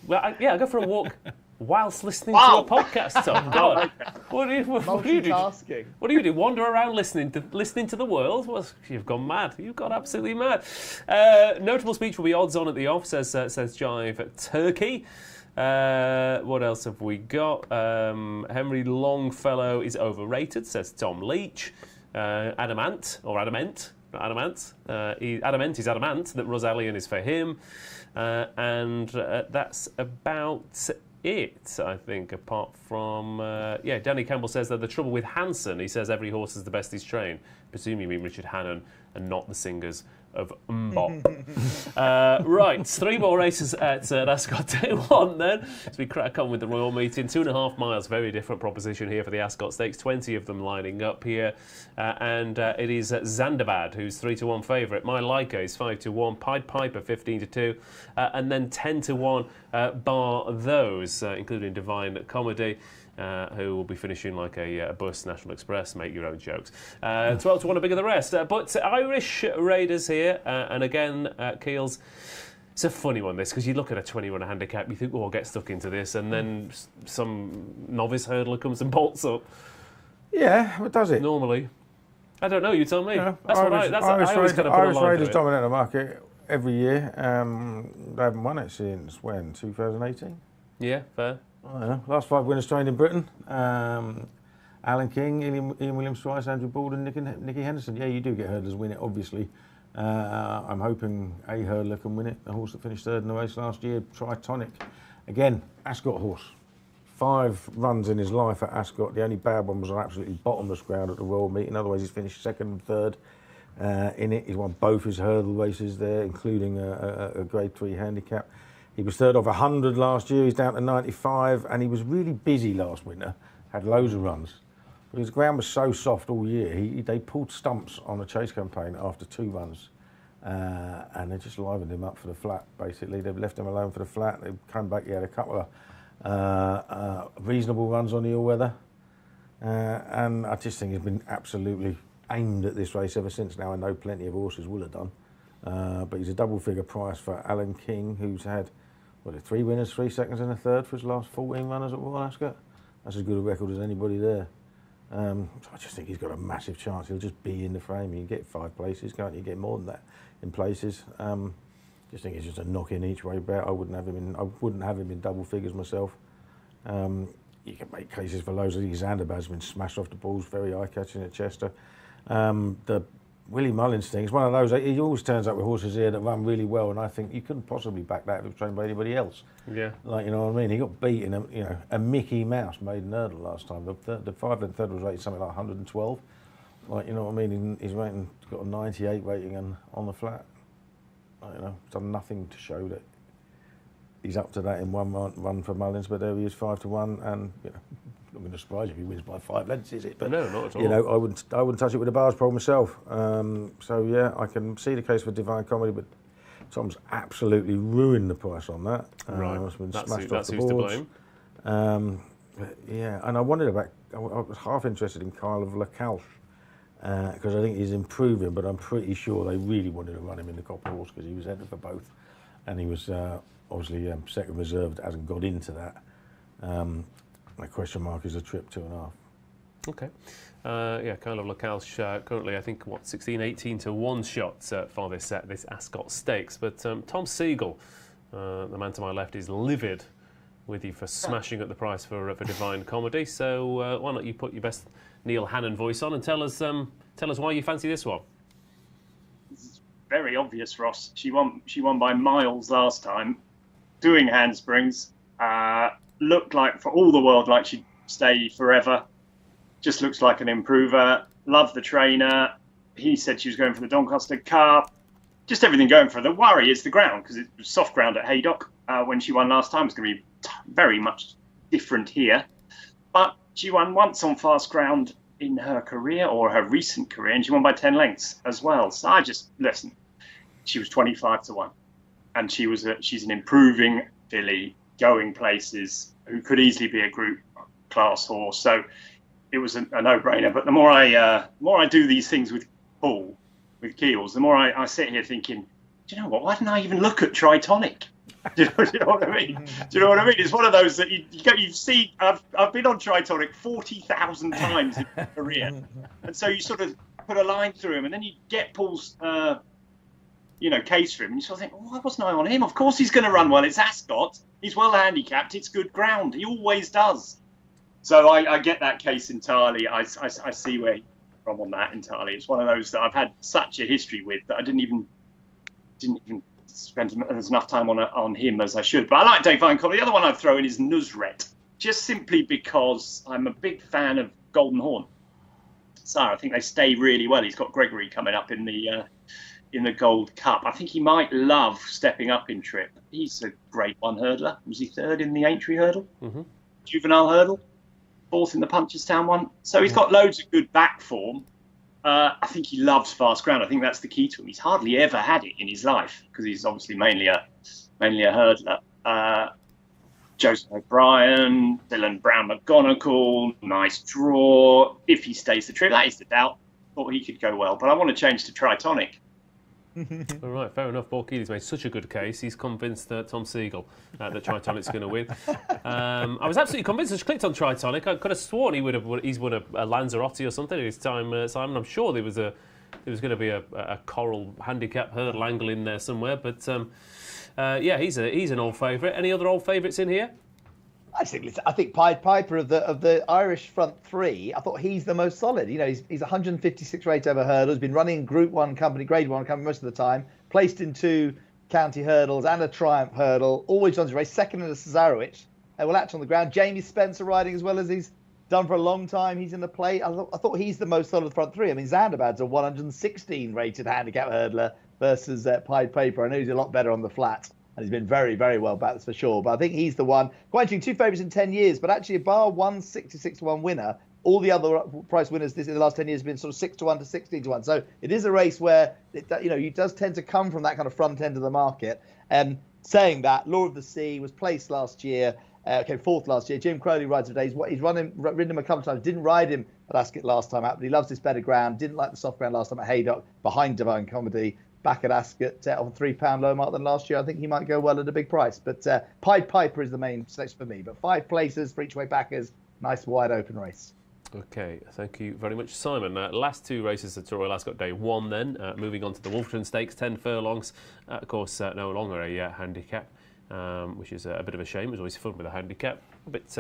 Well, I go for a walk whilst listening to a podcast, Tom. God. What do you do? What do you do? Wander around listening to the world? Well, you've gone mad. You've gone absolutely mad. Notable speech will be odds on at the off, says Jive Turkey. What else have we got? Henry Longfellow is overrated, says Tom Leach. Adamant is adamant that ROSALLION is for him. And that's about it, I think, apart from... Danny Campbell says that the trouble with Hanson, he says every horse is the best he's trained. Presume you mean Richard Hannon and not the singers of Mbop. Right, 3 more races at Ascot Day 1 then. As we crack on with the Royal Meeting. 2.5 miles, very different proposition here for the Ascot Stakes. 20 of them lining up here. And it is Zandabad, who's 3-1 favourite. My Leica is 5-1. Pied Piper 15-2. And then 10-1 bar those, including Divine Comedy. Who will be finishing like a bus, National Express, make your own jokes. 12-1 a bigger the rest. But Irish Raiders here, and again, Keels, it's a funny one, this, because you look at a 20-runner handicap, you think, oh, I'll get stuck into this, and then some novice hurdler comes and bolts up. Yeah, but does it? Normally. I don't know, you tell me. Yeah, That's Irish, what I always kind of put a Irish line Raiders through it. dominate the market every year. They haven't won it since when? 2018? Yeah, fair. I don't know. Last 5 winners trained in Britain. Alan King, Ian Williams twice, Andrew Baldwin, Nicky Henderson. Yeah, you do get hurdlers win it, obviously. I'm hoping a hurdler can win it. The horse that finished 3rd in the race last year, Tritonic. Again, Ascot horse. 5 runs in his life at Ascot. The only bad one was on absolutely bottomless ground at the Royal Meeting. Otherwise, he's finished 2nd and 3rd in it. He's won both his hurdle races there, including a Grade 3 handicap. He was 3rd off 100 last year. He's down to 95, and he was really busy last winter. Had loads of runs. But his ground was so soft all year. They pulled stumps on a chase campaign after 2 runs, and they just livened him up for the flat, basically. They've left him alone for the flat. They've come back. He had a couple of reasonable runs on the all-weather. And I just think he's been absolutely aimed at this race ever since now. I know plenty of horses will have done. But he's a double-figure price for Alan King, who's had 3 winners, 3 seconds and a 3rd for his last 14 runners at Royal Ascot. That's as good a record as anybody there. So I just think he's got a massive chance. He'll just be in the frame. You can get 5 places, can't you? Get more than that in places. Just think he's just a knock in each way bet. I wouldn't have him in double figures myself. You can make cases for loads. I think Zandabad's been smashed off the balls, very eye-catching at Chester. The Willie Mullins thing is one of those. He always turns up with horses here that run really well, and I think you couldn't possibly back that if it was trained by anybody else. Yeah, like, you know what I mean. He got beat in a Mickey Mouse maiden hurdle last time. The 5 and 3rd was rated something like 112. Like, you know what I mean. He's rating, got a 98 rating on the flat. Like, done nothing to show that he's up to that in one run for Mullins, but there he is 5-1, and not going to surprise you if he wins by 5 lengths, is it? But no, not at all. I wouldn't touch it with a bar's pole myself. So yeah, I can see the case for Divine Comedy, but Tom's absolutely ruined the price on that. Right, It's been that's smashed off the who's to boards. blame. Yeah, and I was half interested in Kyle of Lacalche because I think he's improving, but I'm pretty sure they really wanted to run him in the Copper Horse because he was entered for both, and he was obviously second reserved, hasn't got into that. My question mark is a trip 2.5. Okay. Kind of Lacalche currently, I think, 16-18 to 1 shots for this Ascot Stakes. But Tom Segal, the man to my left, is livid with you for smashing at the price for Divine Comedy. So why not you put your best Neil Hannon voice on and tell us why you fancy this one? It's very obvious, Ross. She won by miles last time, doing handsprings. Looked like, for all the world, like she'd stay forever. Just looks like an improver. Love the trainer. He said she was going for the Doncaster Cup. Just everything going for her. The worry is the ground, because it was soft ground at Haydock when she won last time. It's going to be very much different here. But she won once on fast ground in her career, or her recent career, and she won by 10 lengths as well. So listen, she was 25-1. And she's an improving filly, going places, who could easily be a group class horse. So it was a no-brainer. But the more I do these things with Paul, with Keels, the more I sit here thinking, do you know what? Why didn't I even look at Tritonic? Do you know what I mean? Do you know what I mean? It's one of those that you see. I've been on Tritonic 40,000 times in my career, and so you sort of put a line through him, and then you get Paul's case for him, and you sort of think, why wasn't I on him? Of course he's going to run well. It's Ascot. He's well handicapped. It's good ground. He always does. So I get that case entirely. I see where he's from on that entirely. It's one of those that I've had such a history with that I didn't even spend as enough time on him as I should. But I like Dave Vine Collar. The other one I'd throw in is Nusret, just simply because I'm a big fan of Golden Horn. So I think they stay really well. He's got Gregory coming up in the Gold Cup. I think he might love stepping up in trip. He's a Grade 1 hurdler. Was he third in the Aintree hurdle? Mm-hmm. Juvenile hurdle? Fourth in the Punchestown one. So he's got loads of good back form. I think he loves fast ground. I think that's the key to him. He's hardly ever had it in his life because he's obviously mainly a hurdler. Joseph O'Brien, Dylan Brown McGonigal, nice draw. If he stays the trip, that is the doubt. Thought he could go well, but I want to change to Tritonic. All right, fair enough. Paul Kealy's made such a good case. He's convinced Tom Segal that Tritonic's going to win. I was absolutely convinced. I just clicked on Tritonic. I could have sworn he's won a Lanzarote or something in his time, Simon. I'm sure there was going to be a Coral Handicap hurdle angle in there somewhere. But he's an old favourite. Any other old favourites in here? I think Pied Piper of the Irish front three. I thought he's the most solid. You know, he's 156 rate over hurdles. Been running Group 1 company, Grade 1 company most of the time. Placed in 2 county hurdles and a Triumph hurdle. Always runs a race. Second in a Cesarewitch. Will act on the ground. Jamie Spencer riding as well as he's done for a long time. He's in the play. I thought he's the most solid front three. I mean, Zandabad's a 116 rated handicap hurdler versus Pied Piper. I know he's a lot better on the flat. And he's been very, very well back, that's for sure. But I think he's the one. Quite interesting, 2 favourites in 10 years, but actually, bar 166-1 winner, all the other price winners in the last 10 years have been sort of 6-1 to 16-1. So it is a race where he does tend to come from that kind of front end of the market. Saying that, Law of the Sea was placed last year, fourth last year. Jim Crowley rides today. He's ridden him a couple of times. Didn't ride him at Ascot last time out, but he loves this better ground. Didn't like the soft ground last time at Haydock behind Divine Comedy. Back at Ascot on a £3 lower mark than last year. I think he might go well at a big price. But Pied Piper is the main selection for me. But 5 places for each way backers. Nice wide open race. Okay, thank you very much, Simon. Last 2 races at Royal Ascot Day 1 then. Moving on to the Wolferton Stakes, 10 furlongs. Of course, no longer a handicap, which is a bit of a shame. It was always fun with a handicap. A bit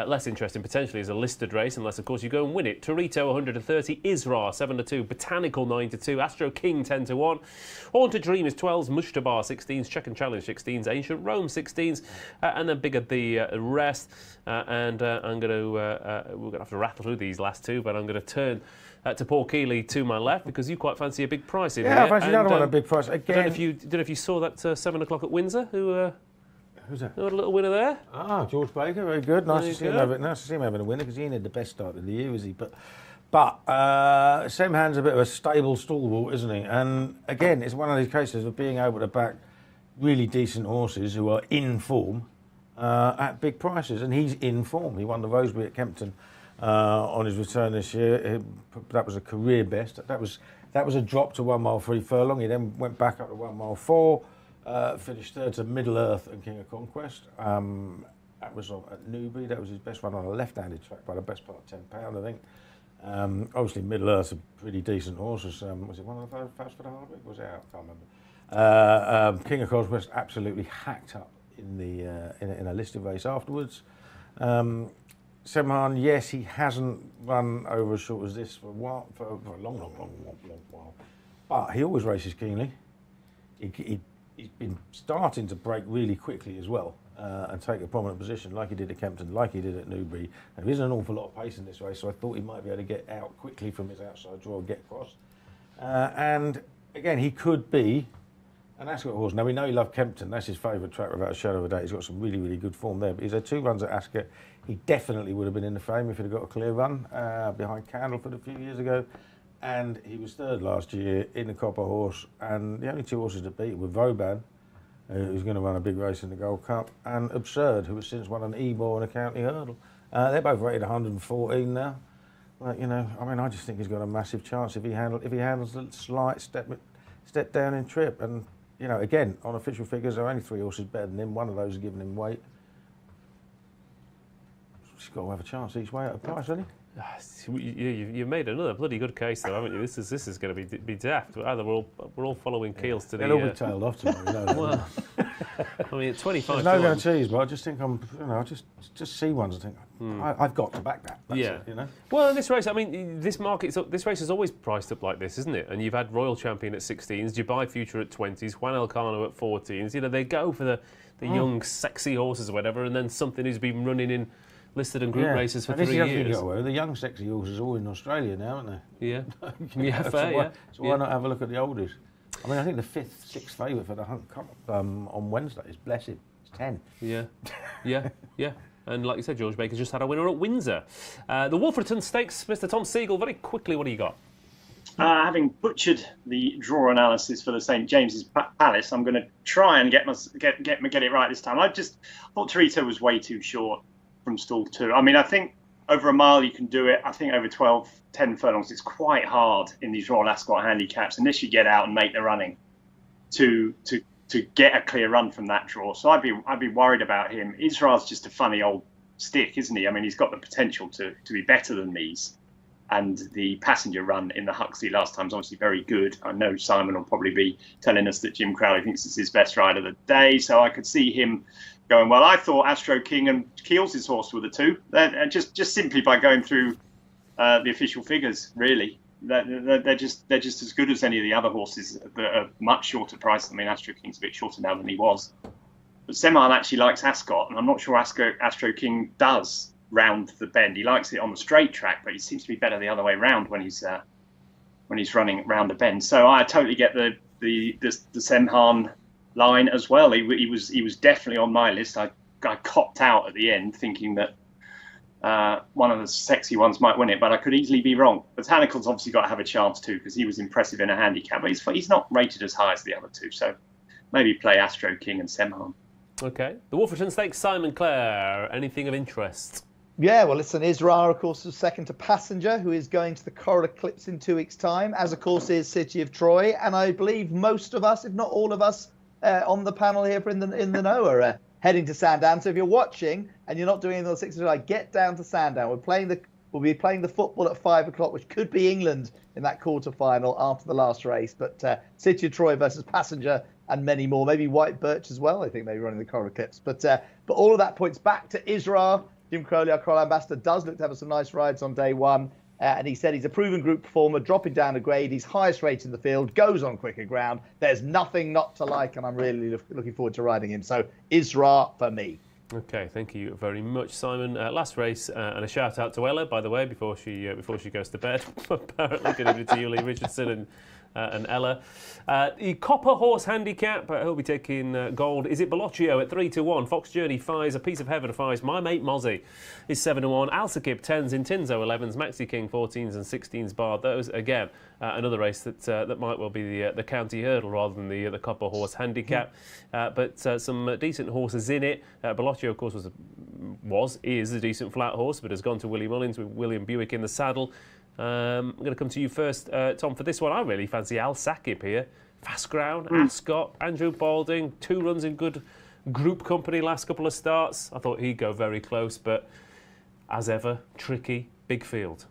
less interesting potentially as a listed race, unless of course you go and win it. Torito 130, Isra 7-2, Botanical 9-2, Astro King 10-1, Haunted Dream is 12s, Mushtabar 16s, Check and Challenge 16s, Ancient Rome 16s, and then bigger the rest. And I'm going to we're going to have to rattle through these last 2, but I'm going to turn to Paul Kealy to my left because you quite fancy a big price in here. Yeah, I fancy another one, a big price again. I don't know if you saw that 7 o'clock at Windsor. Who's that? A little winner there. George Baker, very good. Nice to see him having a winner because he ain't had the best start of the year, is he? But Semhan's a bit of a stable stalwart, isn't he? And again, it's one of these cases of being able to back really decent horses who are in form at big prices, and he's in form. He won the Rosebery at Kempton on his return this year. That was a career best. That was a drop to 1 mile 3 furlong. He then went back up to 1 mile 4. Finished third to Middle Earth and King of Conquest. That was at Newbury. That was his best run on a left-handed track by the best part of £10, I think. Obviously, Middle Earth's a pretty decent horse. Was it one of the first for the Hardwick? Was it out? I can't remember. King of Conquest absolutely hacked up in a listed race afterwards. Semhan, yes, he hasn't run over as short as this for a long while. But he always races keenly. He's been starting to break really quickly as well and take a prominent position like he did at Kempton, like he did at Newbury. And there isn't an awful lot of pace in this race, so I thought he might be able to get out quickly from his outside draw and get across. And again, he could be an Ascot horse. Now, we know he loved Kempton. That's his favourite track without a shadow of a doubt. He's got some really, really good form there. But he's had 2 runs at Ascot. He definitely would have been in the frame if he'd have got a clear run behind Candleford a few years ago. And he was third last year in the Copper Horse. And the only 2 horses to beat were Vauban, who's going to run a big race in the Gold Cup, and Absurd, who has since won an Ebor and a county hurdle. They're both rated 114 now. But, I just think he's got a massive chance if he handles a slight step down in trip. And, again, on official figures, there are only 3 horses better than him. One of those is giving him weight. He's got to have a chance each way at a price, hasn't he? You made another bloody good case, though, haven't you? This is going to be daft. Either we're all following Keels to the. They'll all be tailed off tomorrow. Well, I mean, 25. There's no guarantees, but I just think I just see ones and think I've got to back that. That's it, Well, in this race, I mean, this race is always priced up like this, isn't it? And you've had Royal Champion at 16s, Dubai Future at 20s, Juan Elcano at 14s. You know, they go for the young, sexy horses or whatever, and then something who's been running in listed and group races for 3 years. The young, sexy horses are all in Australia now, aren't they? Yeah. Yeah, fair, So why not have a look at the oldies? I mean, I think the 5th, 6th favourite for the Hunt Cup on Wednesday is Blessed. It's 10. Yeah. And like you said, George Baker's just had a winner at Windsor. The Wolferton Stakes, Mr. Tom Segal, very quickly, what do you got? Having butchered the draw analysis for the St James's Palace, I'm going to try and get it right this time. I thought Torito was way too short from stall 2. I mean, I think over a mile you can do it. I think over 10 furlongs, it's quite hard in these Royal Ascot handicaps unless you get out and make the running to get a clear run from that draw. So I'd be worried about him. Israel's just a funny old stick, isn't he? I mean, he's got the potential to be better than these. And the passenger run in the Huxley last time is obviously very good. I know Simon will probably be telling us that Jim Crowley thinks it's his best ride of the day, so I could see him going well. I thought Astro King and Keels' horse were the two. Just simply by going through the official figures, really. They're just as good as any of the other horses that are much shorter price. I mean, Astro King's a bit shorter now than he was. But Semal actually likes Ascot, and I'm not sure Astro King does round the bend. He likes it on the straight track, but he seems to be better the other way round when he's running round the bend. So I totally get the Semhan line as well. He was definitely on my list. I copped out at the end thinking that one of the sexy ones might win it, but I could easily be wrong. Botanical's obviously got to have a chance too because he was impressive in a handicap, but he's not rated as high as the other two. So maybe play Astro King and Semhan. Okay. The Wolferton Stakes, Simon Clare. Anything of interest? Yeah, well, listen, Isra, of course, was second to Passenger, who is going to the Coral Eclipse in 2 weeks' time, as, of course, is City of Troy. And I believe most of us, if not all of us, on the panel here in the know are heading to Sandown. So if you're watching and you're not doing anything on 6th of July, get down to Sandown. We'll be playing the football at 5 o'clock, which could be England in that quarter-final after the last race. But City of Troy versus Passenger and many more. Maybe White Birch as well, I think, maybe running the Coral Eclipse. But all of that points back to Isra. Jim Crowley, our Coral Ambassador, does look to have some nice rides on day one. And he said he's a proven group performer, dropping down a grade. He's highest rated in the field, goes on quicker ground. There's nothing not to like, and I'm really looking forward to riding him. So, Isra for me. Okay, thank you very much, Simon. Last race, and a shout out to Ella, by the way, before she goes to bed. Apparently, good evening to you, Lee Richardson and Ella. The Copper Horse Handicap, he'll be taking gold. Is it Bellocchio at 3-1? Fox Journey fires a piece of heaven, fires My Mate Mozzie is 7-1. Alsakib 10s, Intinzo 11s, Maxi King 14s and 16s barred. Those again, another race that might well be the county hurdle rather than the Copper Horse Handicap. But some decent horses in it. Bellocchio, of course, is a decent flat horse, but has gone to Willie Mullins with William Buick in the saddle. I'm going to come to you first, Tom, for this one. I really fancy Al Sakib here. Fast ground, Ascot, Andrew Balding, 2 runs in good group company last couple of starts. I thought he'd go very close, but as ever, tricky, big field.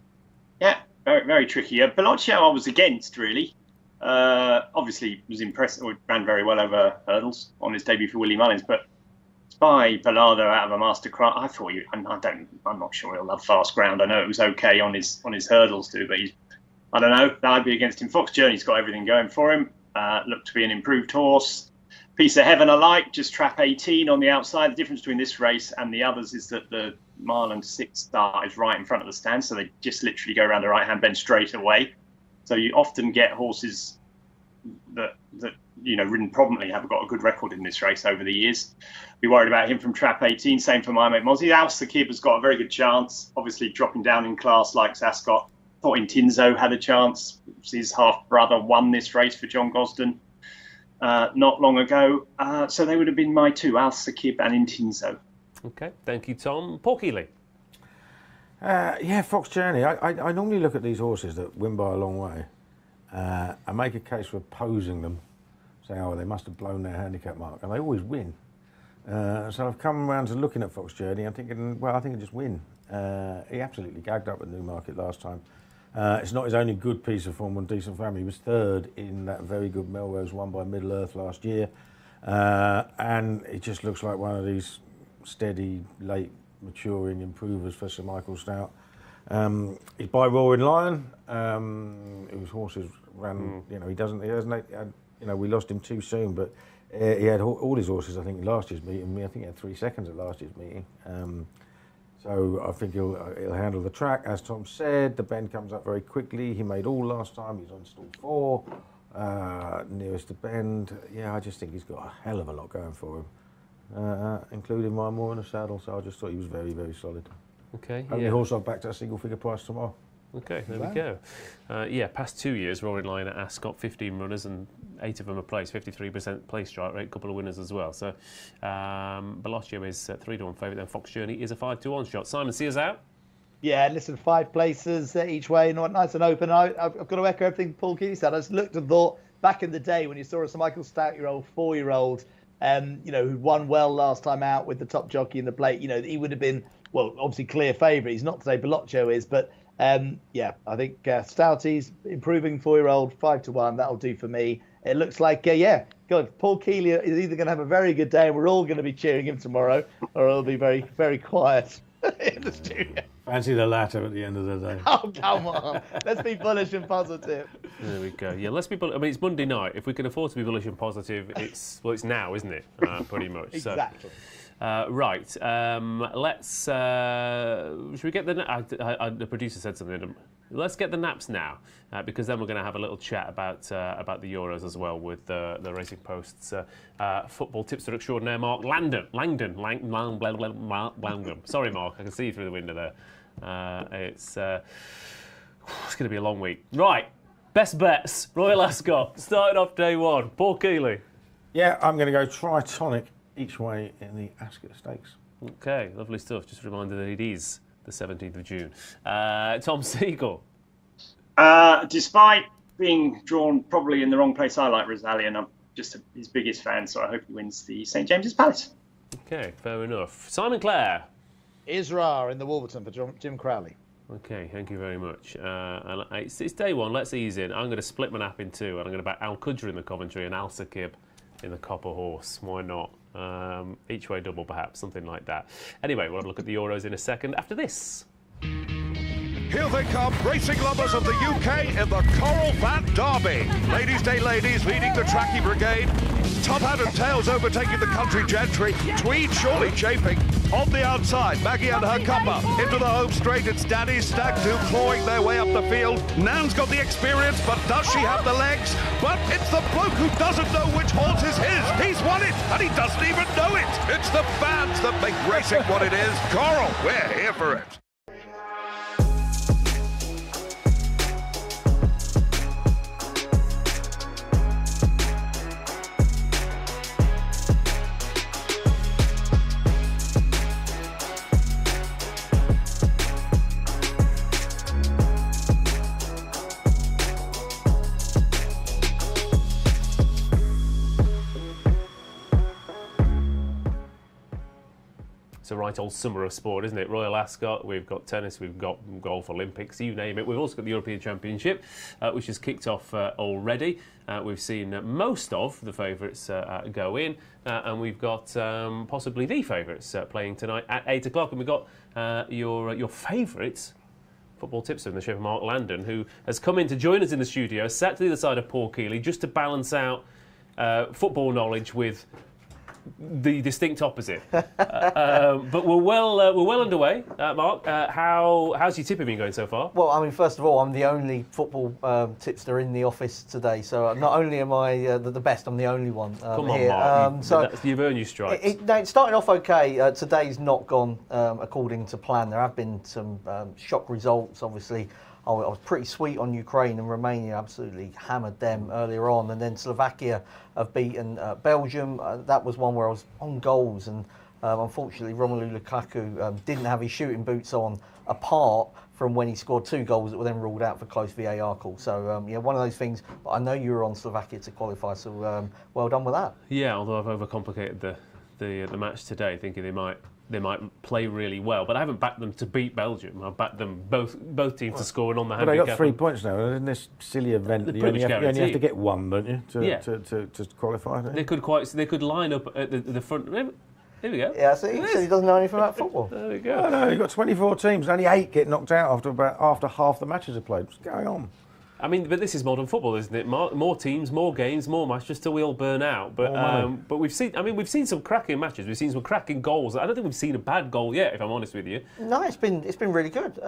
Yeah, very, very tricky. Bellocchio I was against, really. Obviously, was impressive, ran very well over hurdles on his debut for Willie Mullins, but by Bellardo out of a Mastercraft, I thought I'm not sure he'll have fast ground. I know it was okay on his hurdles too, but I don't know. I'd be against him. Fox Journey's got everything going for him. Looked to be an improved horse. Piece of heaven alike, just trap 18 on the outside. The difference between this race and the others is that the mile and 6 start is right in front of the stand, so they just literally go around the right-hand bend straight away. So you often get horses that ridden prominently have got a good record in this race over the years. Be worried about him from trap 18. Same for My Mate Mozzie. Alsakib has got a very good chance. Obviously dropping down in class like Ascot. Thought Intinzo had a chance. His half brother won this race for John Gosden not long ago. So they would have been my 2, Alsakib and Intinzo. Okay, thank you, Tom. Paul Kealy. Fox Journey. I normally look at these horses that win by a long way and make a case for opposing them, saying, they must have blown their handicap mark, and they always win. So I've come around to looking at Fox Journey. I'm thinking, well, I think he'll just win. He absolutely gagged up at Newmarket last time. It's not his only good piece of form on decent family. He was third in that very good Melrose won by Middle Earth last year. And it just looks like one of these steady, late maturing improvers for Sir Michael Stout. He's by Roaring Lion, whose horses ran, he hasn't, we lost him too soon, but he had all his horses, I think, last year's meeting. I think he had 3 seconds at last year's meeting. So I think he'll handle the track. As Tom said, the bend comes up very quickly. He made all last time. He's on stall 4, nearest the bend. Yeah, I just think he's got a hell of a lot going for him, including one more in the saddle. So I just thought he was very, very solid. Okay. Only horse I've backed at a single figure price tomorrow. Okay, there we go. Past 2 years, Roaring Lion at Ascot, 15 runners and 8 of them are placed, 53% place strike rate, couple of winners as well. So, Bellocchio is 3-1 favourite, then Fox Journey is a 5-1 shot. Simon, see us out? Yeah, listen, 5 places each way, nice and open. I've got to echo everything Paul Kealy said. I just looked and thought, back in the day when you saw a Sir Michael Stout-year-old, 4-year-old, who won well last time out with the top jockey in the plate, he would have been, well, obviously clear favourite. He's not to say Bellocchio is, but I think Stouty's improving 4-year-old, 5-1. That'll do for me. It looks like, Paul Kealy is either going to have a very good day and we're all going to be cheering him tomorrow, or it'll be very, very quiet in the studio. Fancy the latter at the end of the day. Oh, come on. Let's be bullish and positive. There we go. Yeah, let's be bullish. I mean, it's Monday night. If we can afford to be bullish and positive, it's now, isn't it? Pretty much. Exactly. Right. Let's. Should we get the producer said something. Let's get the naps now, because then we're going to have a little chat about the Euros as well with the Racing Post's football tipster extraordinaire Mark Langdon. Sorry, Mark, I can see you through the window there. It's going to be a long week. Right. Best bets. Royal Ascot starting off day 1. Paul Kealy. Yeah, I'm going to go Tritonic each way in the Ascot Stakes. Okay, lovely stuff. Just a reminder that it is the 17th of June. Tom Segal. Despite being drawn probably in the wrong place, I like ROSALLION. I'm just his biggest fan, so I hope he wins the St James's Palace. Okay, fair enough. Simon Clare. Isra in the Wolferton for Jim Crowley. Okay, thank you very much. And it's day 1. Let's ease in. I'm going to split my nap in 2, and I'm going to back Al Qudra in the Coventry and Al Sakib in the Copper Horse. Why not? Each way double, perhaps, something like that. Anyway, we'll have a look at the Euros in a second after this. Here they come, racing lovers of the UK in the Coral Vat Derby. Ladies' Day ladies leading the Tracky Brigade. Top Hat and Tails overtaking the Country Gentry. Tweed surely chafing. On the outside, Maggie and her cuppa. Into the home straight, it's Danny's Stag 2 clawing their way up the field. Nan's got the experience, but does she have the legs? But it's the bloke who doesn't know which horse is his. He's won it, and he doesn't even know it. It's the fans that make racing what it is. Coral, we're here for it. It's a right old summer of sport, isn't it? Royal Ascot, we've got tennis, we've got golf, Olympics, you name it. We've also got the European Championship, which has kicked off already. We've seen most of the favourites go in, and we've got possibly the favourites playing tonight at 8 o'clock. And we've got your favourites, football tipster in the shape of Mark Langdon, who has come in to join us in the studio, sat to the other side of Paul Kealy, just to balance out football knowledge with the distinct opposite. But we're well underway. Mark, how's your tipping been going so far? Well, I mean, first of all, I'm the only football tipster in the office today, so not only am I the best, I'm the only one Come on, here. Mark. You've earned your stripes. It's starting off okay. Today's not gone according to plan. There have been some shock results, obviously. I was pretty sweet on Ukraine, and Romania absolutely hammered them earlier on. And then Slovakia have beaten Belgium. That was one where I was on goals, and unfortunately Romelu Lukaku didn't have his shooting boots on, apart from when he scored 2 goals that were then ruled out for close VAR call. So, one of those things. But I know you were on Slovakia to qualify, so well done with that. Yeah, although I've overcomplicated the the match today, thinking they might play really well, but I haven't backed them to beat Belgium. I've backed them both teams to score and on the handicap. But they got 3 points now, and in this silly event, you only have to get one, don't you, to qualify? Don't you? They could line up at the front. Here we go. Yeah, see, he said he doesn't know anything about football. There we go. Oh, no, you've got 24 teams, only 8 get knocked out after half the matches are played. What's going on? I mean, but this is modern football, isn't it? More teams, more games, more matches till we all burn out. But we've seen some cracking matches. We've seen some cracking goals. I don't think we've seen a bad goal yet, if I'm honest with you. No, it's been really good.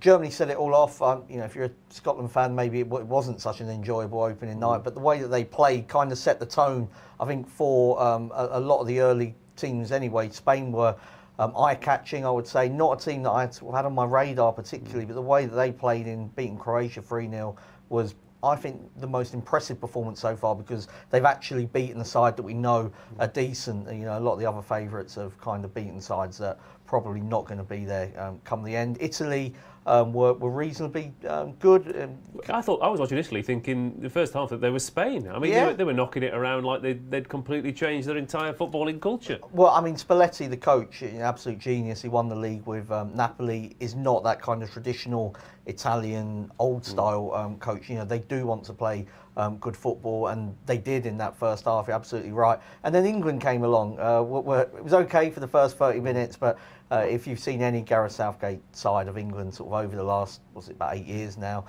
Germany set it all off. If you're a Scotland fan, maybe it wasn't such an enjoyable opening night. But the way that they played kind of set the tone, I think, for a lot of the early teams anyway. Spain were eye-catching, I would say. Not a team that I had on my radar particularly, but the way that they played in beating Croatia 3-0 was, I think, the most impressive performance so far, because they've actually beaten the side that we know are decent. A lot of the other favourites have kind of beaten sides that probably not going to be there come the end. Italy were reasonably good. I was watching Italy thinking the first half that they were Spain. I mean, they were knocking it around like they'd completely changed their entire footballing culture. Well, I mean, Spalletti, the coach, an absolute genius. He won the league with Napoli. Is not that kind of traditional Italian old-style coach. They do want to play good football, and they did in that first half. You're absolutely right. And then England came along. It was okay for the first 30 minutes, but if you've seen any Gareth Southgate side of England sort of over the last, about 8 years now,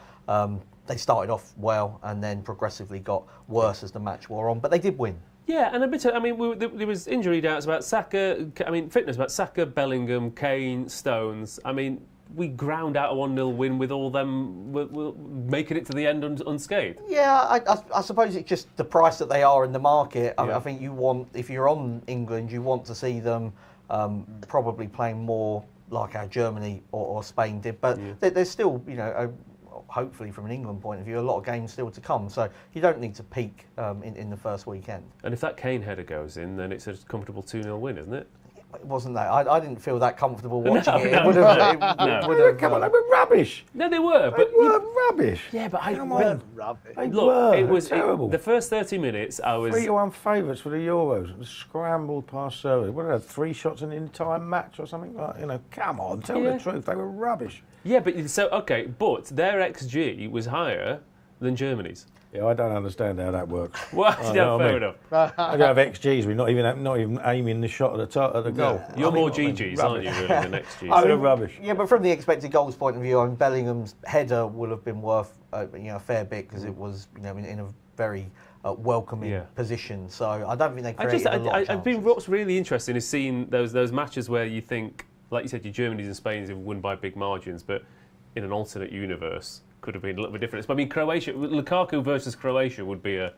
they started off well and then progressively got worse as the match wore on, but they did win. Yeah, and there was injury doubts about Saka. Fitness about Saka, Bellingham, Kane, Stones. I mean, we ground out a 1-0 win with all them making it to the end unscathed. Yeah, I suppose it's just the price that they are in the market. I think if you're on England, you want to see them probably playing more like how Germany or Spain did. But there's still, hopefully from an England point of view, a lot of games still to come. So you don't need to peak in the first weekend. And if that Kane header goes in, then it's a comfortable 2-0 win, isn't it? It wasn't that. I didn't feel that comfortable watching it. Come on, they were rubbish. No, they were. They were rubbish. Yeah, but It was terrible. The first 30 minutes, I was 3-1 favourites for the Euros. It was scrambled past Serbia. What had 3 shots in the entire match or something? Come on, tell the truth. They were rubbish. Yeah, but but their XG was higher than Germany's. Yeah, I don't understand how that works. Well, fair enough. I don't have XGs. We're not even aiming the shot at the goal. You're more GGs, aren't you, really, than XGs? I mean, rubbish. Yeah, but from the expected goals point of view, Bellingham's header would have been worth a fair bit, because it was in a very welcoming position. So I don't think they created a lot of chances. What's really interesting is seeing those matches where you think, like you said, your Germanys and Spains have won by big margins, but in an alternate universe, could have been a little bit different. But I mean, Lukaku versus Croatia would be a.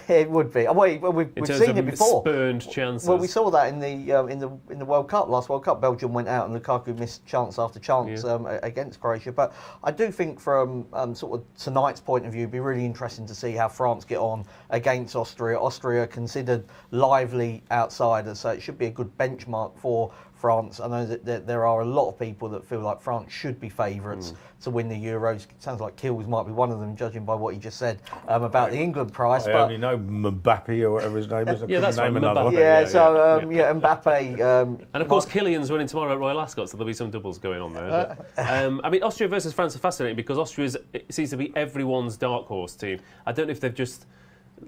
It would be. We've seen it before. Spurned chances. Well, we saw that in the World Cup. Last World Cup, Belgium went out and Lukaku missed chance after chance against Croatia. But I do think, from sort of tonight's point of view, it'd be really interesting to see how France get on against Austria. Austria considered lively outsiders, so it should be a good benchmark for France. I know that there are a lot of people that feel like France should be favourites to win the Euros. It sounds like Kealy might be one of them, judging by what he just said about the England price. I only know Mbappe or whatever his name is. That's right, another. Mbappe. And of course, Killian's running tomorrow at Royal Ascot, so there'll be some doubles going on there. I mean, Austria versus France are fascinating, because Austria seems to be everyone's dark horse team. I don't know if they've just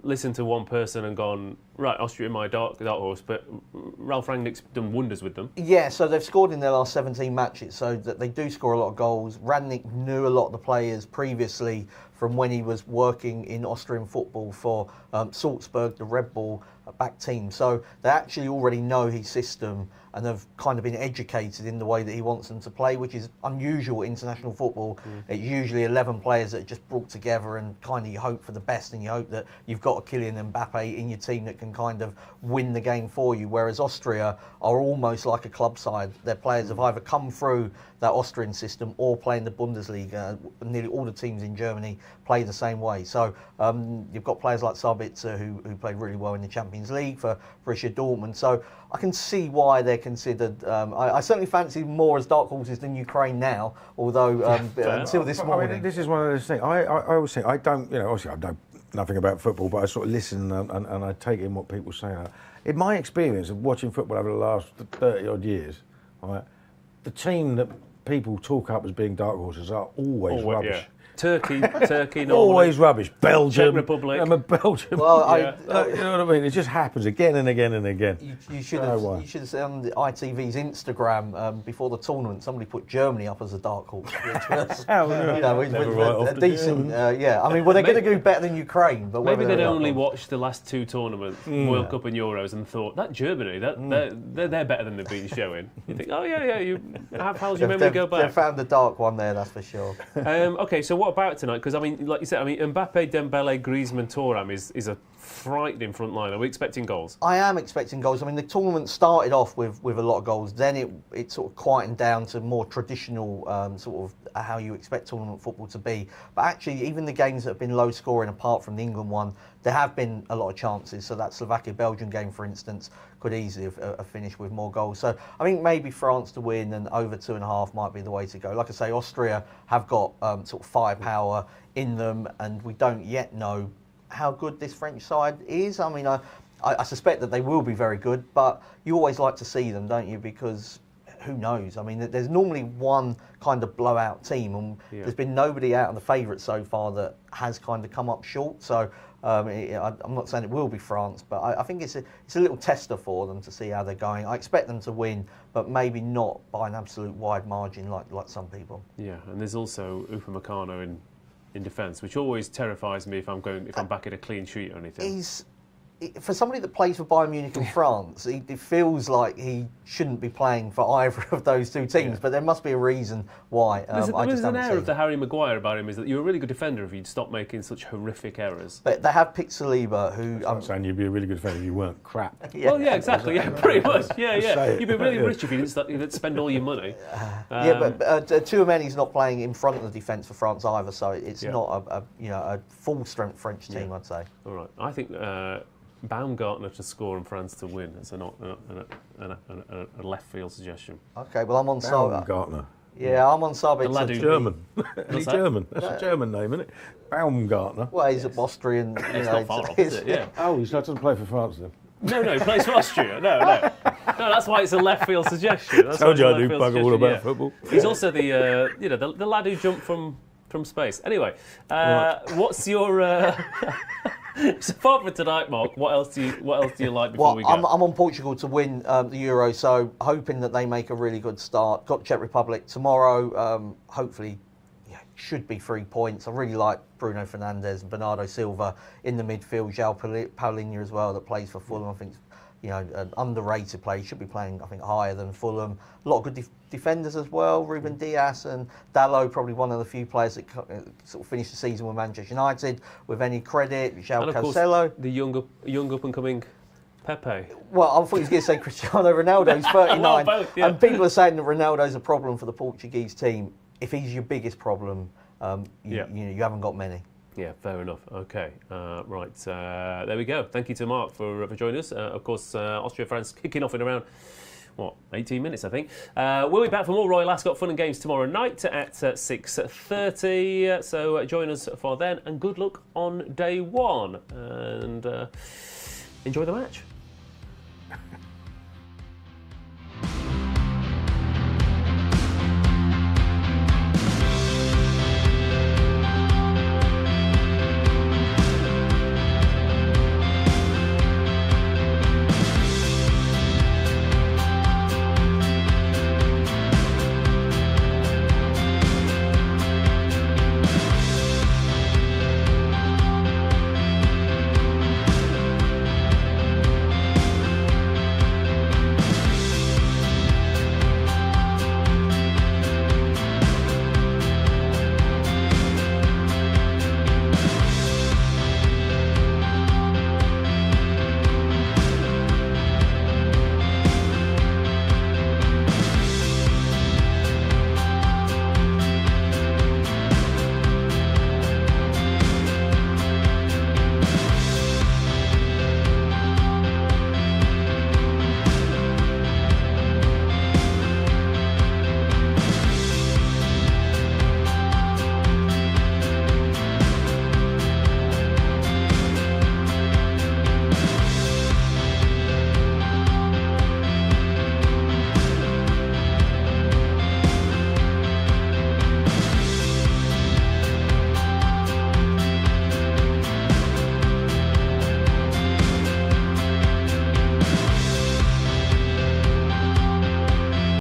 listened to one person and gone, right, Austria my dark horse, but Ralf Rangnick's done wonders with them. Yeah, so they've scored in their last 17 matches, so that they do score a lot of goals. Rangnick knew a lot of the players previously from when he was working in Austrian football for Salzburg, the Red Bull back team. So they actually already know his system and have kind of been educated in the way that he wants them to play, which is unusual in international football. It's usually 11 players that are just brought together, and kind of you hope for the best, and you hope that you've got a Kylian Mbappe in your team that can kind of win the game for you, whereas Austria are almost like a club side. Their players have either come through that Austrian system or play in the Bundesliga. Nearly all the teams in Germany play the same way. So you've got players like Sabitzer who played really well in the Champions League for Borussia Dortmund. So I can see why they're considered. I certainly fancy more as dark horses than Ukraine now, although until this morning. I mean, this is one of those things. I always think, I don't, obviously I know nothing about football, but I sort of listen and I take in what people say. In my experience of watching football over the last 30 odd years, right, the team that people talk up as being dark horses are always rubbish. Yeah. Turkey, normally. Always rubbish. Belgium. Czech Republic. I'm a Belgium. Well, you know what I mean? It just happens again and again and again. You should have seen on the ITV's Instagram before the tournament. Somebody put Germany up as a dark horse, which was a decent. Yeah, I mean, well, they're going to do better than Ukraine, but maybe they'd only watched the last two tournaments, World Cup and Euros, and thought that Germany, they're better than they've been showing. You think, oh yeah, how's your memory go back? They found the dark one there, that's for sure. Okay, so what about tonight? Because I mean, like you said, Mbappe, Dembele, Griezmann, Thuram is a frightening front line. Are we expecting goals? I am expecting goals. I mean, the tournament started off with a lot of goals. Then it sort of quietened down to more traditional sort of how you expect tournament football to be. But actually, even the games that have been low scoring, apart from the England one, there have been a lot of chances. So that Slovakia-Belgium game, for instance, could easily have finished with more goals. So I think maybe France to win and over 2.5 might be the way to go. Like I say, Austria have got sort of firepower in them, and we don't yet know how good this French side is. I mean, I suspect that they will be very good, but you always like to see them, don't you? Because who knows? I mean, there's normally one kind of blowout team, and there's been nobody out of the favourites so far that has kind of come up short. So I'm not saying it will be France, but I think it's a little tester for them to see how they're going. I expect them to win, but maybe not by an absolute wide margin like some people. Yeah, and there's also Upamecano in defence, which always terrifies me if I'm back at a clean sheet or anything. For somebody that plays for Bayern Munich in France, it feels like he shouldn't be playing for either of those two teams, but there must be a reason why. There's an air of the Harry Maguire about him, is that you're a really good defender if you'd stop making such horrific errors. But they have picked Saliba, who... I'm saying you'd be a really good defender if you weren't crap. Well, yeah, exactly, pretty much, You'd be really rich if you didn't spend all your money. But Tchouaméni's not playing in front of the defence for France either, so it's not a full-strength French team, I'd say. All right, I think... Baumgartner to score and France to win. It's a left field suggestion. Okay, well I'm on Sabe. Baumgartner. Yeah, I'm on Sabe. The lad who's German. He's German. That's a German name, isn't it? Baumgartner. Well, he's Austrian. It's not far off, is it? Yeah. Oh, he doesn't play for France then. No, he plays for Austria. No, that's why it's a left field suggestion. That's told you I do bugger all about football. He's also the lad who jumped from space. Anyway, what's your? So far for tonight, Mark, what else do you like before we go? I'm on Portugal to win the Euro, so hoping that they make a really good start. Got Czech Republic tomorrow. Hopefully, should be 3 points. I really like Bruno Fernandes and Bernardo Silva in the midfield. João Paulinho as well, that plays for Fulham. I think an underrated player. He should be playing, I think, higher than Fulham. A lot of good defenders as well. Ruben Dias and Dalot, probably one of the few players that sort of finished the season with Manchester United with any credit. João Cancelo. The young up-and-coming Pepe. Well, I thought he was going to say Cristiano Ronaldo. He's 39. Well, both, yeah. And people are saying that Ronaldo's a problem for the Portuguese team. If he's your biggest problem, you haven't got many. Yeah, fair enough. Okay, right. There we go. Thank you to Mark for joining us. Of course, Austria-France kicking off in around, 18 minutes, I think. We'll be back for more Royal Ascot fun and games tomorrow night at 6:30. So join us for then, and good luck on day one. And enjoy the match.